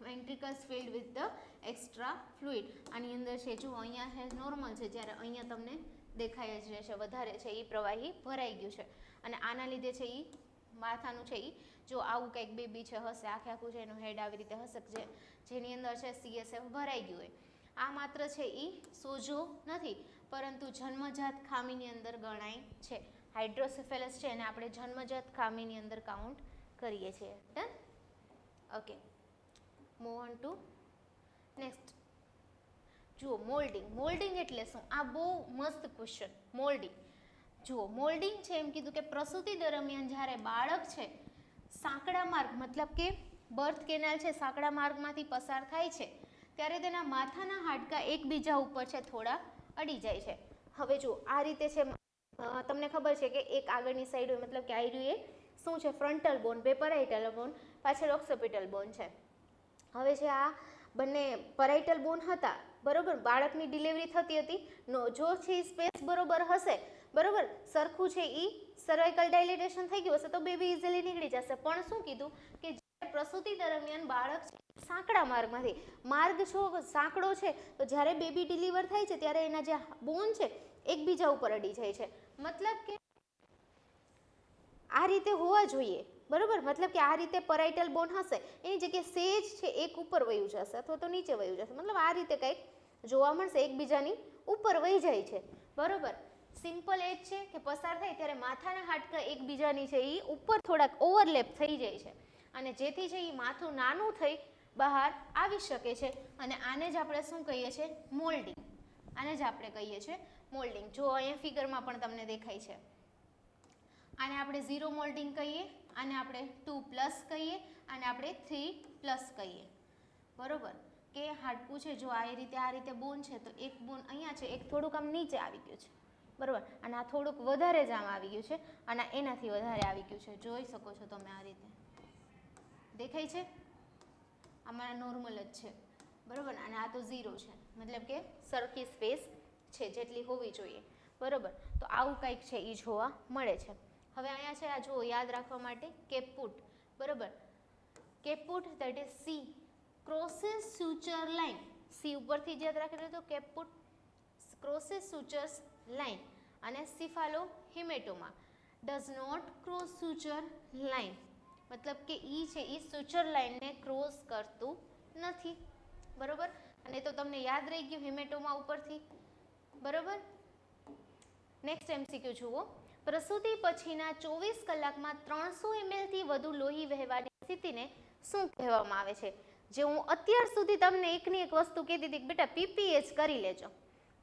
વેન્ટ્રિકલ્સ field with the extra fluid. આની અંદર છે જો અહીંયા છે નોર્મલ છે, જ્યારે અહીંયા તમને દેખાય જ રહેશે વધારે છે એ પ્રવાહી ભરાઈ ગયું છે. અને આના લીધે છે એ માથાનું છે એ જો આવું કંઈક બેબી છે હશે, આખે આખું છે એનું હેડ આવી રીતે હશે જેની અંદર છે CSF ભરાઈ ગયું હોય. આ માત્ર છે એ સોજો નથી, પરંતુ જન્મજાત ખામીની અંદર ગણાય છે. હાઇડ્રોસેફેલસ છે એને આપણે જન્મજાત ખામીની અંદર કાઉન્ટ કરીએ છીએ. Done? Okay, move on to next. જુઓ, મોલ્ડિંગ. મોલ્ડિંગ એટલે શું? આ બહુ મસ્ત ક્વેશ્ચન. મોલ્ડિંગ, જુઓ, મોલ્ડિંગ છે એમ કીધું કે પ્રસૂતિ દરમિયાન જ્યારે બાળક છે સાંકડા માર્ગ, મતલબ કે બર્થ કેનાલ છે સાંકડા માર્ગમાંથી પસાર થાય છે, ત્યારે તેના માથાના હાડકાં એકબીજા ઉપર છે થોડા અડી જાય છે. હવે જુઓ, આ રીતે છે, તમને ખબર છે કે એક આગળની સાઈડ હોય, મતલબ કે આયર્યું એ શું છે? ફ્રન્ટલ બોન, બે પેરાઇટલ બોન, પાછળ ઓક્સિપિટલ બોન છે. હવે છે આ બંને પેરાઇટલ બોન હતા, બરોબર, બાળકની ડિલિવરી થતી હતી, જો છે સ્પેસ બરોબર હશે, બરોબર, સરખું છે એ સર્વાઇકલ ડાયલેટેશન થઈ ગયું હશે તો બેબી ઇઝીલી નીકળી જશે. પણ શું કીધું કે પ્રસૂતિ દરમિયાન બાળક સાંકડા માર્ગમાંથી, માર્ગ છો સાંકડો છે, તો જ્યારે બેબી ડિલિવર થાય છે ત્યારે એના જે બોન છે એકબીજા ઉપર અડી જાય છે. મતલબ કે આ રીતે હોવા જોઈએ, બરોબર, મતલબ કે આ રીતે પેરાઇટલ બોન હશે, એની જગ્યાએ સેજ છે એક ઉપર વયું જશે અથવા તો નીચે વયું જશે, મતલબ આ રીતે કંઈક જોવા મળશે એકબીજાની ઉપર વહી જાય છે, બરોબર. સિમ્પલ એ જ છે કે પસાર થાય ત્યારે માથાના હાડકા એકબીજાની છે એ ઉપર થોડાક ઓવરલેપ થઈ જાય છે અને જેથી છે એ માથું નાનું થઈ બહાર આવી શકે છે અને આને જ આપણે શું કહીએ છીએ? મોલ્ડિંગ. આને જ આપણે કહીએ છીએ મોલ્ડિંગ. જો અહીંયા ફિગરમાં પણ તમને દેખાય છે. આને આપણે 0 મોલ્ડિંગ કહીએ, આને આપણે 2+ કહીએ, આને આપણે 3+ કહીએ, બરોબર. કે હાડકું છે જો આ રીતે બોન છે તો એક બોન અહીંયા છે, એક થોડુંક આમ નીચે આવી ગયું છે, બરોબર. અને આ થોડુંક વધારે જ આમ આવી ગયું છે અને એનાથી વધારે આવી ગયું છે. જોઈ શકો છો તમે આ રીતે દેખાય છે. આમાં નોર્મલ જ છે, બરોબર. અને આ તો 0 છે, મતલબ કે સરખી સ્પેસ છે જેટલી હોવી જોઈએ, બરોબર. તો આવું કંઈક છે એ જોવા મળે છે. હવે અહીંયા છે આ જુઓ યાદ રાખવા માટે કેપુટ, બરોબર. Caput that is C crosses suture line. C ઉપરથી જ યાદ રાખી લો તો કેપુટ ક્રોસિસ સુચર્સ લાઇન. અને સિફાલો હિમેટોમા ડઝ નોટ ક્રોસ સુચર લાઇન, મતલબ કે ઈ છે એ સુચર લાઇનને ક્રોસ કરતું નથી, બરોબર. અને તો તમને યાદ રહી ગયું હિમેટોમા ઉપરથી, બરોબર. નેક્સ્ટ MCQ જુઓ. પ્રસૂતિ પછીના 24 કલાકમાં 300 ml થી વધુ લોહી વહેવાની સ્થિતિને શું કહેવામાં આવે છે? જે હું અત્યાર સુધી તમને એકની એક વસ્તુ કહેતી હતી કે બેટા PPH કરી લેજો,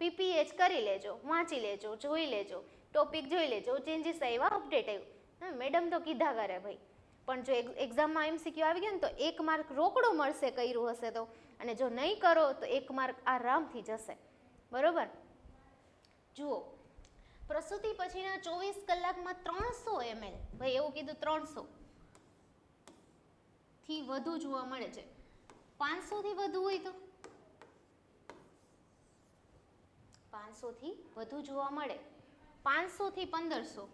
PPH કરી લેજો, વાંચી લેજો, જોઈ લેજો, ટોપિક જોઈ લેજો, ચેન્જીસ આવ્યા, અપડેટ આવ્યું. મેડમ તો કીધા કરે ભાઈ, પણ જો એક્ઝામમાં MCQ આવી ગયો ને તો 1 માર્ક રોકડો મળશે કર્યું હશે તો, અને જો નહીં કરો તો 1 માર્ક આરામથી જશે, બરોબર. જુઓ, પ્રસૂતિ પછીના 24 કલાકમાં 300 ml, ભાઈ એવું કીધું 300 થી વધુ જોવા મળે છે. 500 થી વધુ હોય તો 500 થી વધુ જોવા મળે, 500 થી 1500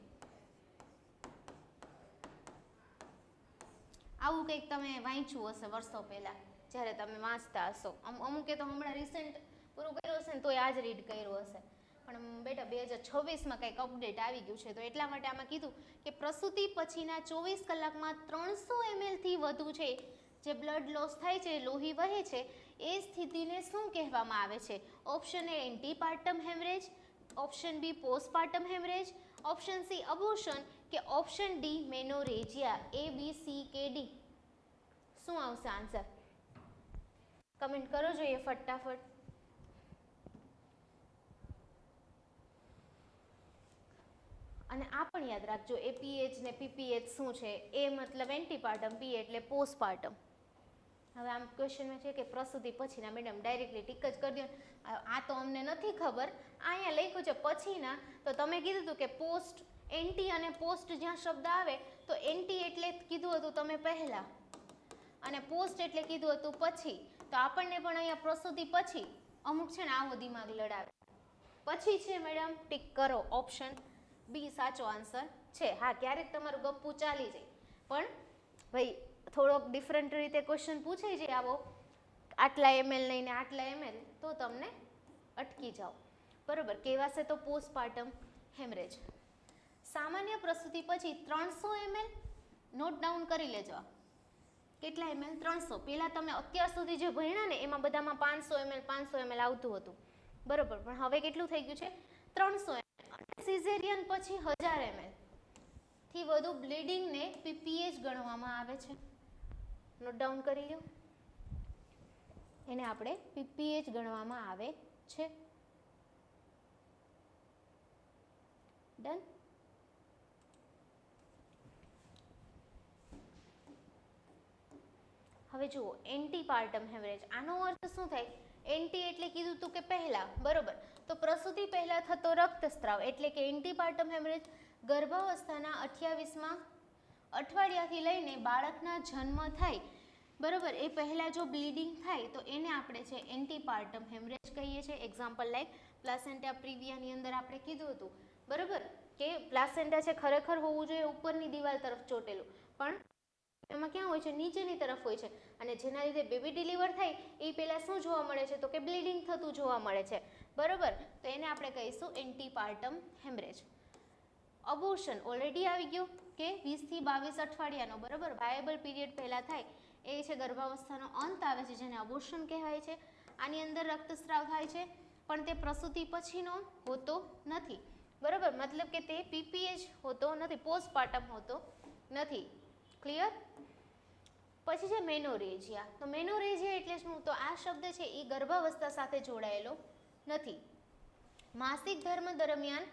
આવું કંઈક તમે વાંચ્યું હશે વર્ષો પહેલા જ્યારે તમે વાંચતા હશો. અમુકે તો હમણાં રિસેન્ટ પૂરું કર્યું હશે ને તોય આ જ રીડ કર્યું હશે. પણ બેટા 2026માં કંઈક અપડેટ આવી ગયું છે તો એટલા માટે આમાં કીધું કે પ્રસૂતિ પછીના 24 કલાકમાં 300 ml થી વધુ છે જે બ્લડ લોસ થાય છે, લોહી વહે છે, એ સ્થિતિને શું કહેવામાં આવે છે? Option A antepartum haemorrhage, option B postpartum haemorrhage, option C abortion કે ઓપ્શન ડી મેનોરેજિયા. ABC કે ડી શું આવશે આન્સર? કમેન્ટ કરો જોઈએ ફટાફટ. અને આ પણ યાદ રાખજો APH ને PPH શું છે? એ મતલબ એન્ટીપાર્ટમ, P એટલે પોસ્ટપાર્ટમ. હવે આમ ક્વેશ્ચનમાં છે કે પ્રસૂતિ પછીના, મેડમ ડાયરેક્ટલી ટીક જ કરી દો. આ તો અમને નથી ખબર, અહીંયા લખ્યું છે પછીના, તો તમે કીધું હતું કે પોસ્ટ, એન્ટી અને પોસ્ટ જ્યાં શબ્દ આવે તો એન્ટી એટલે કીધું હતું તમે પહેલા અને પોસ્ટ એટલે કીધું હતું પછી. તો આપણને પણ અહીંયા પ્રસૂતિ પછી અમુક છે ને આવો દિમાગ લડાવે, પછી છે મેડમ ટીક કરો. ઓપ્શન બી સાચો આન્સર છે. હા, ક્યારેક તમારું ગપ્પું ચાલી જાય પણ ભાઈ થોડોક ડિફરન્ટ રીતે ક્વેશ્ચન પૂછાઈ જાય આવો આટલા ml લઈને આટલા ml તો તમને અટકી જાઓ, બરોબર. કહેવાશે તો પોસ્ટપાર્ટમ હેમરેજ. સામાન્ય પ્રસૂતિ પછી 300 ml નોટ ડાઉન કરી લેજો. કેટલા ml? 300. પહેલાં તમે અત્યાર સુધી જે ભણ્યા ને એમાં બધામાં 500 ml 500 ml આવતું હતું, બરોબર. પણ હવે કેટલું થઈ ગયું છે? 300 ml. સિઝેરિયન પછી 1000 ml થી વધુ બ્લીડિંગને PPH ગણવામાં આવે છે. નોટ ડાઉન કરી લો. એને આપણે PPH ગણવામાં આવે છે. ડન. હવે જુઓ એન્ટીપાર્ટમ હેમરેજ, આનો અર્થ શું થાય? એન્ટી એટલે કીધું તું કે પહેલા, બરોબર. તો પ્રસૂતિ પહેલા થતો રક્તસ્રાવ એટલે કે એન્ટીપાર્ટમ હેમરેજ ગર્ભાવસ્થાના 28મા અઠવાડિયાથી લઈને બાળકના જન્મ થાય, બરોબર, એ પહેલાં જો બ્લીડિંગ થાય તો એને આપણે છે એન્ટીપાર્ટમ હેમરેજ કહીએ છીએ. એક્ઝામ્પલ લાઈક પ્લાસેન્ટા પ્રીવિયાની અંદર આપણે કીધું હતું, બરોબર, કે પ્લાસેન્ટા છે ખરેખર હોવું જોઈએ ઉપરની દિવાલ તરફ ચોટેલું, પણ એમાં ક્યાં હોય છે? નીચેની તરફ હોય છે. અને જેના લીધે બેબી ડિલિવર થાય એ પહેલાં શું જોવા મળે છે? તો કે બ્લીડિંગ થતું જોવા મળે છે, બરોબર. તો એને આપણે કહીશું એન્ટીપાર્ટમ હેમરેજ. અબોર્શન ઓલરેડી આવી ગયું કે 20 થી 22 અઠવાડિયાનો, બરોબર, વાયેબલ પીરિયડ પહેલાં થાય એ છે ગર્ભાવસ્થાનો અંત આવે છે જેને અબોર્શન કહેવાય છે. આની અંદર રક્તસ્રાવ થાય છે, પણ તે પ્રસૂતિ પછીનો હોતો નથી, બરાબર, મતલબ કે તે પીપીએચ હોતો નથી, પોસ્ટપાર્ટમ હોતો નથી. ક્લિયર? પછી છે મેનોરેજિયા. તો મેનોરેજિયા એટલે શું? તો આ શબ્દ છે એ ગર્ભાવસ્થા સાથે જોડાયેલો નથી. માસિક ધર્મ દરમિયાન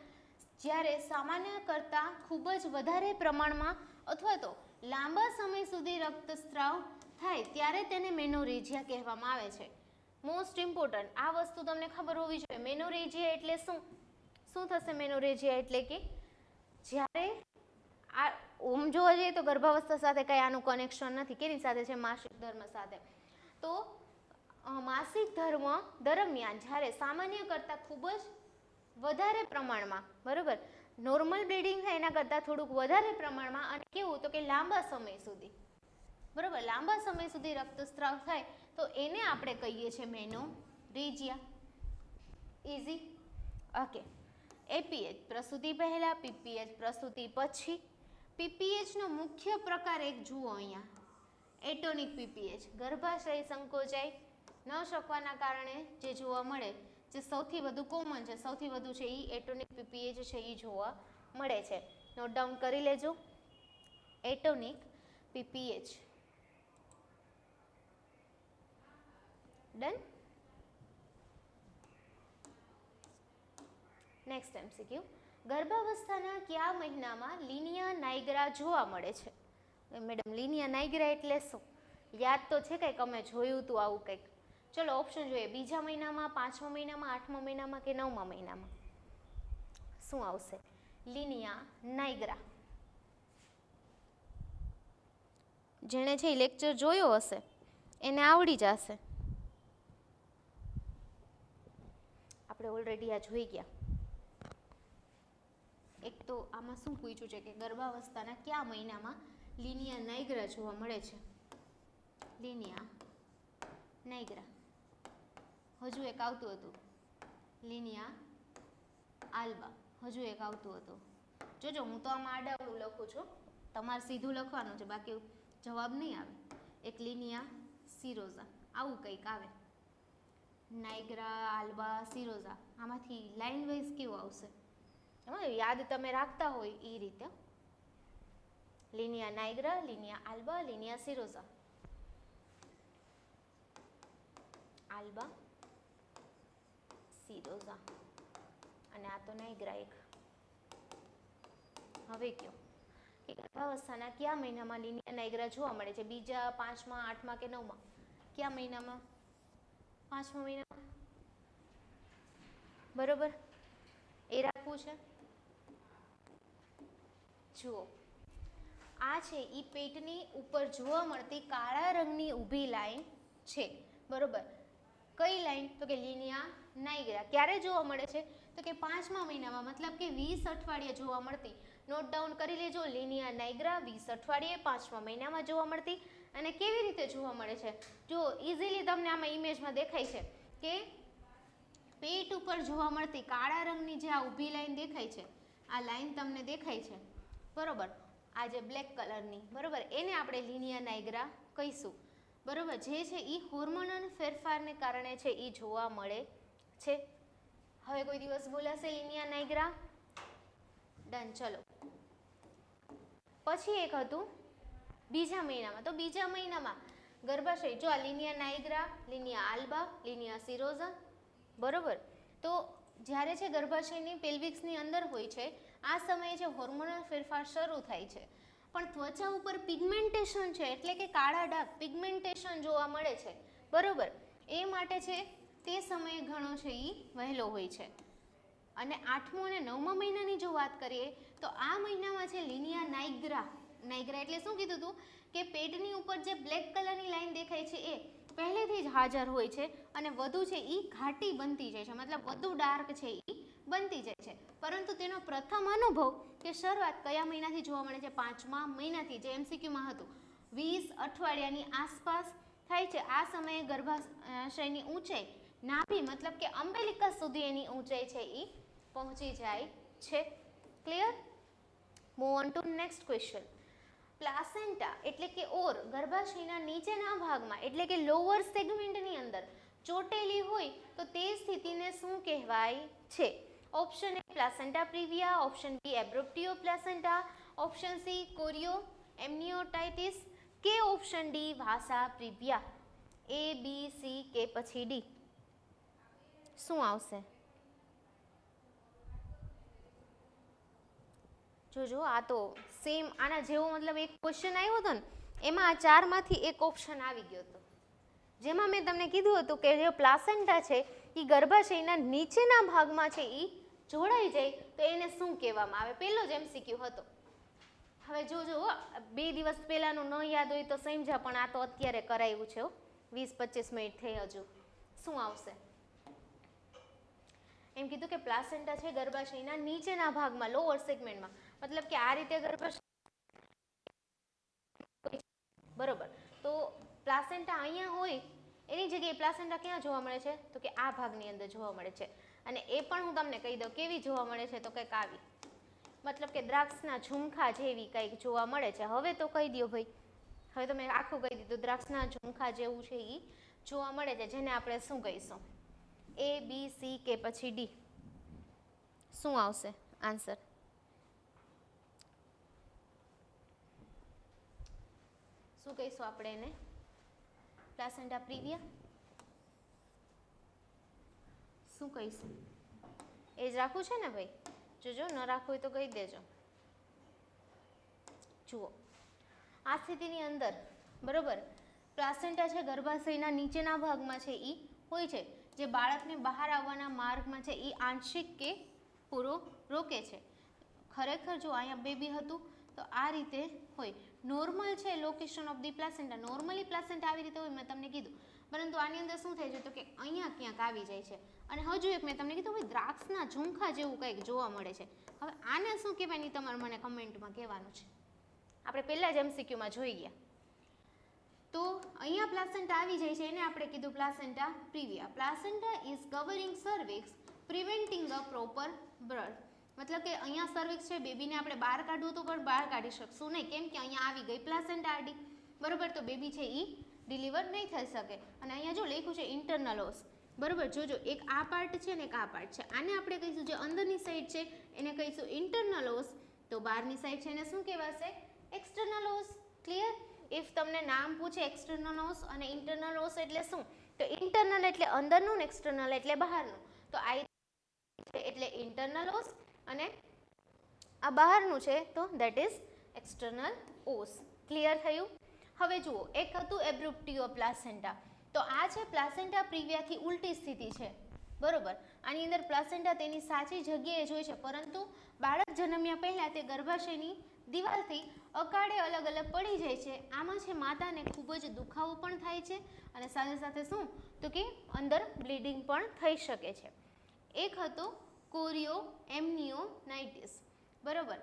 જ્યારે સામાન્ય કરતાં ખૂબ જ વધારે પ્રમાણમાં અથવા તો લાંબા સમય સુધી રક્તસ્રાવ થાય ત્યારે તેને મેનોરેજિયા કહેવામાં આવે છે. મોસ્ટ ઇમ્પોર્ટન્ટ આ વસ્તુ તમને ખબર હોવી જોઈએ. મેનોરેજિયા એટલે શું? શું થશે મેનોરેજિયા એટલે? કે જ્યારે આ ઓમ જોવા જઈએ તો ગર્ભાવસ્થા સાથે કંઈ આનું કનેક્શન નથી. કેની સાથે છે? માસિક ધર્મ સાથે. તો માસિક ધર્મ દરમિયાન જ્યારે સામાન્ય કરતાં ખૂબ જ વધારે પ્રમાણમાં, બરાબર, નોર્મલ બ્લીડિંગ થાય એના કરતાં થોડુંક વધારે પ્રમાણમાં, અને કેવું? તો કે લાંબા સમય સુધી, બરાબર, લાંબા સમય સુધી રક્તસ્રાવ થાય તો એને આપણે કહીએ છીએ મેનોરેજિયા. ઇઝી? ઓકે. એપીએચ પ્રસૂતિ પહેલા, પીપીએચ પ્રસૂતિ પછી. પીપીએચનો મુખ્ય પ્રકાર એક જુઓ અહીંયા, એટોનિક પીપીએચ. ગર્ભાશય સંકોચાઈ ન શકવાના કારણે જે જોવા મળે, જે સૌથી વધુ કોમન છે, સૌથી વધુ છે એ એટોનિક પીપીએચ છે એ જોવા મળે છે. નોટ ડાઉન કરી લેજો, atonic PPH. Done? Next MCQ. ગર્ભાવસ્થાના કયા મહિનામાં લિનિયા નાઇગ્રા જોવા મળે છે? મેડમ લિનિયા નાઇગ્રા એટલે શું? યાદ તો છે કંઈક, અમે જોયું હતું આવું કંઈક. ચલો ઓપ્શન જોઈએ. બીજા મહિનામાં, 5મા મહિનામાં, 8મા મહિનામાં કે 9મા મહિનામાં? શું આવશે? લિનિયા નાઇગ્રા. જેણે છે એ લેક્ચર જોયો હશે એને આવડી જશે. આપણે ઓલરેડી આ જોઈ ગયા. એક તો આમાં શું પૂછ્યું છે કે ગર્ભાવસ્થાના કયા મહિનામાં લિનિયા નાઇગ્રા જોવા મળે છે? લિનિયા નાઇગ્રા. હજુ એક આવતું હતું લિનિયા આલ્બા. હજુ એક આવતું હતું. જોજો હું તો આમાં આડાવડું લખું છું, તમારે સીધું લખવાનું છે, બાકી જવાબ નહીં આવે. એક લિનિયા સિરોઝા, આવું કંઈક આવે. નાઇગ્રા, આલ્બા, સિરોઝા, આમાંથી લાઇન વાઇઝ કેવું આવશે? યાદ તમે રાખતા હોય એ રીતે. લિનિયા નાઇગ્રા, લિનિયા આલ્બા, લિનિયા સિરોઝા. આલ્બા, સિરોઝા અને આ તો નાઇગ્રા એક. હવે કયો કે ગર્ભાવસ્થાના કયા મહિનામાં લિનિયા નાઇગ્રા જોવા મળે છે? બીજા, 5મા, 8મા કે 9મા? કયા મહિનામાં? 5મા મહિનામાં, બરોબર. એ રાખવું છે. જુઓ, આ છે એ પેટની ઉપર જોવા મળતી કાળા રંગની ઊભી લાઈન છે, બરોબર. કઈ લાઈન? તો કે લિનિયા નાઇગ્રા. ક્યારે જોવા મળે છે? તો કે 5મા મહિનામાં, મતલબ કે 20 અઠવાડિયે જોવા મળતી. નોટ ડાઉન કરી લેજો, લિનિયા નાઇગ્રા 20 અઠવાડિયે 5મા મહિનામાં જોવા મળતી. અને કેવી રીતે જોવા મળે છે? જો ઇઝીલી તમને આમાં ઇમેજમાં દેખાય છે કે પેટ ઉપર જોવા મળતી કાળા રંગની જે આ ઊભી લાઈન દેખાય છે, આ લાઈન તમને દેખાય છે, બરોબર, આ જે બ્લેક કલરની, બરોબર, એને આપણે લિનિયા નાઇગ્રા કહીશું, બરોબર. જે છે એ હોર્મોનલ ફેરફારને કારણે છે એ જોવા મળે છે. હવે કોઈ દિવસ બોલાશે લિનિયા નાઇગ્રા? ડન. ચલો પછી એક હતું બીજા મહિનામાં. તો બીજા મહિનામાં ગર્ભાશય, જો આ લિનિયા નાઇગ્રા, લિનિયા આલ્બા, લિનિયા સિરોઝા, બરોબર. તો જ્યારે છે ગર્ભાશયની પેલ્વિક્સની અંદર હોય છે, આ સમયે છે હોર્મોનલ ફેરફાર શરૂ થાય છે. પણ ત્વચા ઉપર પિગમેન્ટેશન છે, એટલે કે કાળા ડાઘ, પિગમેન્ટેશન જોવા મળે છે, બરોબર. એ માટે છે તે સમયે ઘણો છે એ વહેલો હોય છે. અને 8મો અને 9મા મહિનાની જો વાત કરીએ તો આ મહિનામાં છે લિનિયા નાઇગ્રા. નાઇગ્રા એટલે શું કીધું હતું કે પેટની ઉપર જે બ્લેક કલરની લાઈન દેખાય છે એ પહેલેથી જ હાજર હોય છે અને વધુ છે એ ઘાટી બનતી જાય છે, મતલબ વધુ ડાર્ક છે એ બનતી જાય છે. પરંતુ તેનો પ્રથમ અનુભવ કે શરૂઆત કયા મહિનાથી જોવા મળે છે? 5મા મહિનાથી, જે એમસીક્યુમાં હતું. 20 અઠવાડિયાની આસપાસ થાય છે. આ સમયે ગર્ભાશયની ઊંચાઈ નાભી, મતલબ કે અમ્બેલિકસ સુધી એની ઊંચાઈ છે એ પહોંચી જાય છે. Clear? Move on to next question. Placenta એટલે કે ઓર ગર્ભાશયના નીચેના ભાગમાં, એટલે કે લોઅર સેગમેન્ટની અંદર ચોટેલી તો તે સ્થિતિને શું કહેવાય છે? Option A placenta praevia, option B abruptio placenta, option C chorioamnionitis કે option D vasa praevia. A B C કે પછી ડી શું આવશે? જોજો આ તો સેમ આના જેવો મતલબ એક ક્વેશ્ચન આવ્યો હતો ને એમાં આ ચારમાંથી એક ઓપ્શન આવી ગયો હતો, જેમાં મેં તમને કીધું હતું કે જે પ્લાસેન્ટા છે એ ગર્ભાશયના નીચેના ભાગમાં છે એ જોડાઈ જાય તો એને શું કહેવામાં આવે? પહેલો જ MCQ હતો. હવે જોજો 2 દિવસ પહેલાનું ન યાદ હોય તો સમજ્યા, પણ આ તો અત્યારે કરાવ્યું છે 20-25 મિનિટ થઈ હજુ. શું આવશે? એમ કીધું કે પ્લાસેન્ટા છે ગર્ભાશયના નીચેના ભાગમાં, લોઅર સેગમેન્ટમાં, મતલબ કે આ રીતે ગર્ભાશય, બરોબર. તો પ્લાસેન્ટા અહીંયા હોય એની જગ્યાએ પ્લાસેન્ટા ક્યાં જોવા મળે છે? તો કે આ ભાગની અંદર જોવા મળે છે. અને એ પણ હું તમને કહી દઉં કેવી જોવા મળે છે, તો કંઈક આવી, મતલબ કે દ્રાક્ષના ઝુમખા જેવી કંઈક જોવા મળે છે. હવે તો કહી દો ભાઈ, હવે તો મેં આખું કહી દીધું, દ્રાક્ષના ઝુમખા જેવું છે એ જોવા મળે છે, જેને આપણે શું કહીશું? એ બી સી કે પછી ડી શું આવશે આન્સર? શું કહીશું આપણે એને? પ્લાસેન્ટા પ્રીવિયા શું કહીશું? એ જ રાખવું છે ને ભાઈ? જોજો ન રાખવું હોય તો કહી દેજો. જુઓ આ સ્થિતિની અંદર બરોબર પ્લાસેન્ટા છે ગર્ભાશયના નીચેના ભાગમાં છે એ હોય છે, જે બાળકને બહાર આવવાના માર્ગમાં છે એ આંશિક કે પૂરો રોકે છે. ખરેખર જો અહીંયા બેબી હતું તો આ રીતે હોય. નોર્મલ છે લોકેશન ઓફ ધી પ્લાસેન્ટા, નોર્મલી પ્લાસેન્ટા આવી રીતે હોય મેં તમને કીધું, પરંતુ આની અંદર શું થાય છે તો કે અહીંયા ક્યાંક આવી જાય છે. અને હજુ એક મેં તમને કીધું ભાઈ દ્રાક્ષના ઝુમખા જેવું કંઈક જોવા મળે છે. હવે આને શું કહેવાય નહીં તમારે મને કમેન્ટમાં કહેવાનું છે. આપણે પહેલાં જ MCQમાં જોઈ ગયા. તો અહીંયા પ્લાસેન્ટા આવી જાય છે, એને આપણે કીધું placenta praevia. Placenta is covering cervix preventing a proper birth. મતલબ કે અહીંયા સર્વિક્સ છે, બેબીને આપણે બહાર કાઢવું તો પણ બહાર કાઢી શકશું નહીં, કેમ કે અહીંયા આવી ગઈ પ્લાસેન્ટા આડી, બરોબર. તો બેબી છે એ ડિલિવર નહીં થઈ શકે. અને અહીંયા જો લખ્યું છે ઇન્ટરનલ ઓસ, બરોબર. જોજો એક આ પાર્ટ છે ને એક આ પાર્ટ છે, આને આપણે કહીશું જે અંદરની સાઈડ છે એને કહીશું ઇન્ટરનલ ઓસ, તો બહારની સાઈડ છે એને શું કહેવાશે? એક્સટર્નલ ઓસ. ક્લિયર? ઇફ તમને નામ પૂછે એક્સટર્નલ ઓસ અને ઇન્ટરનલ ઓસ એટલે શું, તો ઇન્ટરનલ એટલે અંદરનું ને એક્સટર્નલ એટલે બહારનું. તો આ એટલે ઇન્ટરનલ ઓસ અને આ બહારનું છે તો દેટ ઇઝ એક્સટર્નલ ઓસ. ક્લિયર થયું? હવે જુઓ એક હતું એબ્રુપ્ટિયો પ્લાસેન્ટા, તો આ છે પ્લાસેન્ટા પ્રીવિયાથી ઉલટી સ્થિતિ છે, બરોબર. આની અંદર પ્લાસેન્ટા તેની સાચી જગ્યાએ જ હોય છે, પરંતુ બાળક જન્મ્યા પહેલાં તે ગર્ભાશયની દિવાલથી અકાળે અલગ અલગ પડી જાય છે. આમાં છે માતાને ખૂબ જ દુખાવો પણ થાય છે અને સાથે સાથે શું તો કે અંદર બ્લીડિંગ પણ થઈ શકે છે. એક હતો કોરિયો એમનિયોનાઇટિસ, બરોબર.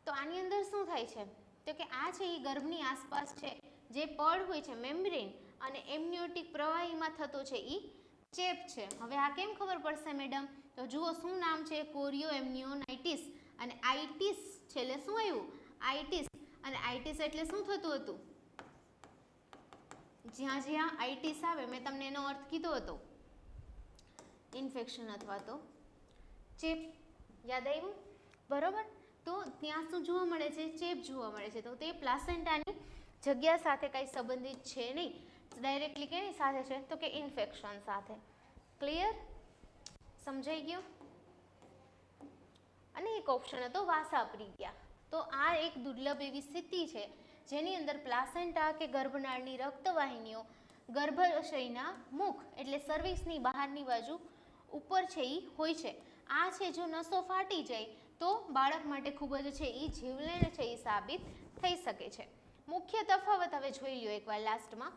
તો આની અંદર શું થાય છે તો કે આ છે એ ગર્ભની આસપાસ છે જે પડ હોય છે મેમ્બ્રેન અને એમનિયોટિક પ્રવાહીમાં થતો છે એ ચેપ છે. હવે આ કેમ ખબર પડશે મેડમ? તો જુઓ શું નામ છે? કોરિયો એમનિયોનાઇટિસ. અને આઇટિસ છેલ્લે શું આવ્યું? આઇટિસ. અને આઇટિસ એટલે શું થતું હતું? જ્યાં જ્યાં આઇટિસ આવે મેં તમને એનો અર્થ કીધો હતો, ઇન્ફેક્શન અથવા તો ચેપ. યાદ આવ્યું? બરોબર. તો ત્યાં શું જોવા મળે છે? ચેપ જોવા મળે છે. તો તે પ્લાસેન્ટાની જગ્યા સાથે કાંઈ સંબંધિત છે નહીં, ડાયરેક્ટલી કેની સાથે છે તો કે ઇન્ફેક્શન સાથે. ક્લિયર? સમજાઈ ગયું? અને એક ઓપ્શન હતો વાસા પ્રીવિયા. તો આ એક દુર્લભ એવી સ્થિતિ છે જેની અંદર પ્લાસેન્ટા કે ગર્ભનાળની રક્તવાહિનીઓ ગર્ભાશયના મુખ એટલે સર્વિક્સની બહારની બાજુ ઉપર છે એ હોય છે. આ છે જો નસો ફાટી જાય તો બાળક માટે ખૂબ જ છે એ જીવલેણ છે એ સાબિત થઈ શકે છે. મુખ્ય તફાવત હવે જોઈ લ્યો એકવાર લાસ્ટમાં.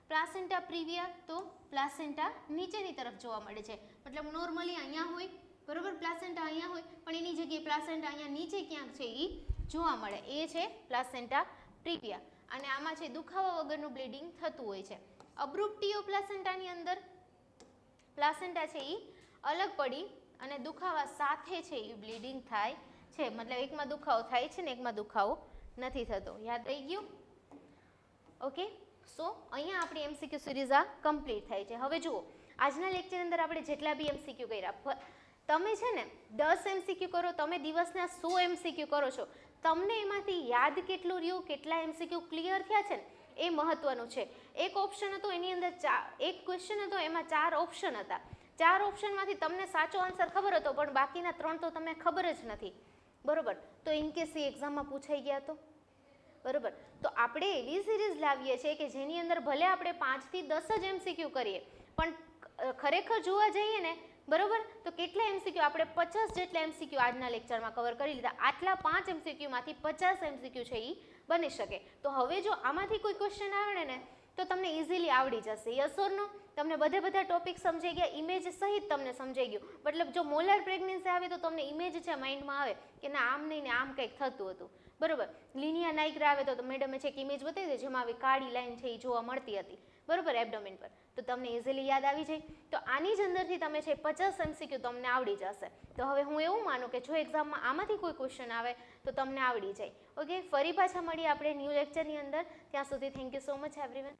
પ્લાસેન્ટા પ્રીવિયા તો પ્લાસેન્ટા નીચેની તરફ જોવા મળે છે, મતલબ નોર્મલી અહીંયા હોય, બરોબર. પ્લાસેન્ટા અહીંયા હોય પણ એની જગ્યાએ પ્લાસેન્ટા અહીંયા નીચે ક્યાંક છે એ જોવા મળે, એ છે પ્લાસેન્ટા પ્રીવિયા. અને આમાં છે દુખાવા વગરનું બ્લીડિંગ થતું હોય છે. અબ્રુપ્ટિયો પ્લાસેન્ટાની અંદર પ્લાસેન્ટા છે એ અલગ પડી અને દુખાવા સાથે છે એ બ્લીડિંગ થાય છે, મતલબ એકમાં દુખાવો થાય છે ને એકમાં દુખાવો નથી થતો. યાદ રહી ગયું? ઓકે. સો અહીંયા આપણી એમસીક્યુ સિરીઝ આ કમ્પ્લીટ થાય છે. હવે જુઓ આજના લેક્ચરની અંદર આપણે જેટલા બી એમસીક્યુ કર્યા, તમે છે ને 10 એમસીક્યુ કરો, તમે દિવસના 100 એમસીક્યુ કરો છો, તમને એમાંથી યાદ કેટલું રહ્યું, કેટલા એમસીક્યુ ક્લિયર થયા છે ને એ મહત્વનું છે. એક ઓપ્શન હતો એની અંદર એક ક્વેશ્ચન હતો એમાં 4 ઓપ્શન હતા. 4 ઓપ્શનમાંથી તમને સાચો આન્સર ખબર હતો પણ બાકીના 3 તો તમને ખબર જ નથી. બરોબર, તો ઇનકેસ એ એક્ઝામમાં પૂછાઈ ગયા તો બરોબર. તો આપણે એવી સિરીઝ લાવીએ છીએ કે જેની અંદર ભલે આપણે 5 થી 10 જ એમસીક્યુ કરીએ પણ ખરેખર જોવા જઈએ ને બરોબર તો કેટલા એમસીક્યુ આપણે 50 જેટલા એમસીક્યુ આજના લેક્ચરમાં કવર કરી લીધા. આટલા 5 એમસીક્યુમાંથી 50 એમસીક્યુ છે એ બની શકે. તો હવે જો આમાંથી કોઈ ક્વેશ્ચન આવડે ને તો તમને ઇઝીલી આવડી જશે. યસ ઓર નો? તમને બધા ટોપિક સમજાઈ ગયા, ઇમેજ સહિત તમને સમજાઈ ગયું. મતલબ જો મોલાર પ્રેગ્નન્સી આવે તો તમને ઇમેજ છે માઇન્ડમાં આવે કે ના આમ નહીં ને આમ કંઈક થતું હતું. બરોબર, લિનિયા નાઇગ્રા આવે તો મેડમે છે કે ઇમેજ બતાવી દે જેમાં આવી કાળી લાઈન છે એ જોવા મળતી હતી બરોબર એબડોમેન પર, તો તમને ઇઝીલી યાદ આવી જાય. તો આની જ અંદરથી તમે છે 50 એમસીક્યુ તમને આવડી જશે. તો હવે હું એવું માનું કે જો એક્ઝામમાં આમાંથી કોઈ ક્વેશ્ચન આવે તો તમને આવડી જાય. ઓકે, ફરી પાછા મળીએ આપણે ન્યૂ લેક્ચરની અંદર. ત્યાં સુધી thank you so much everyone.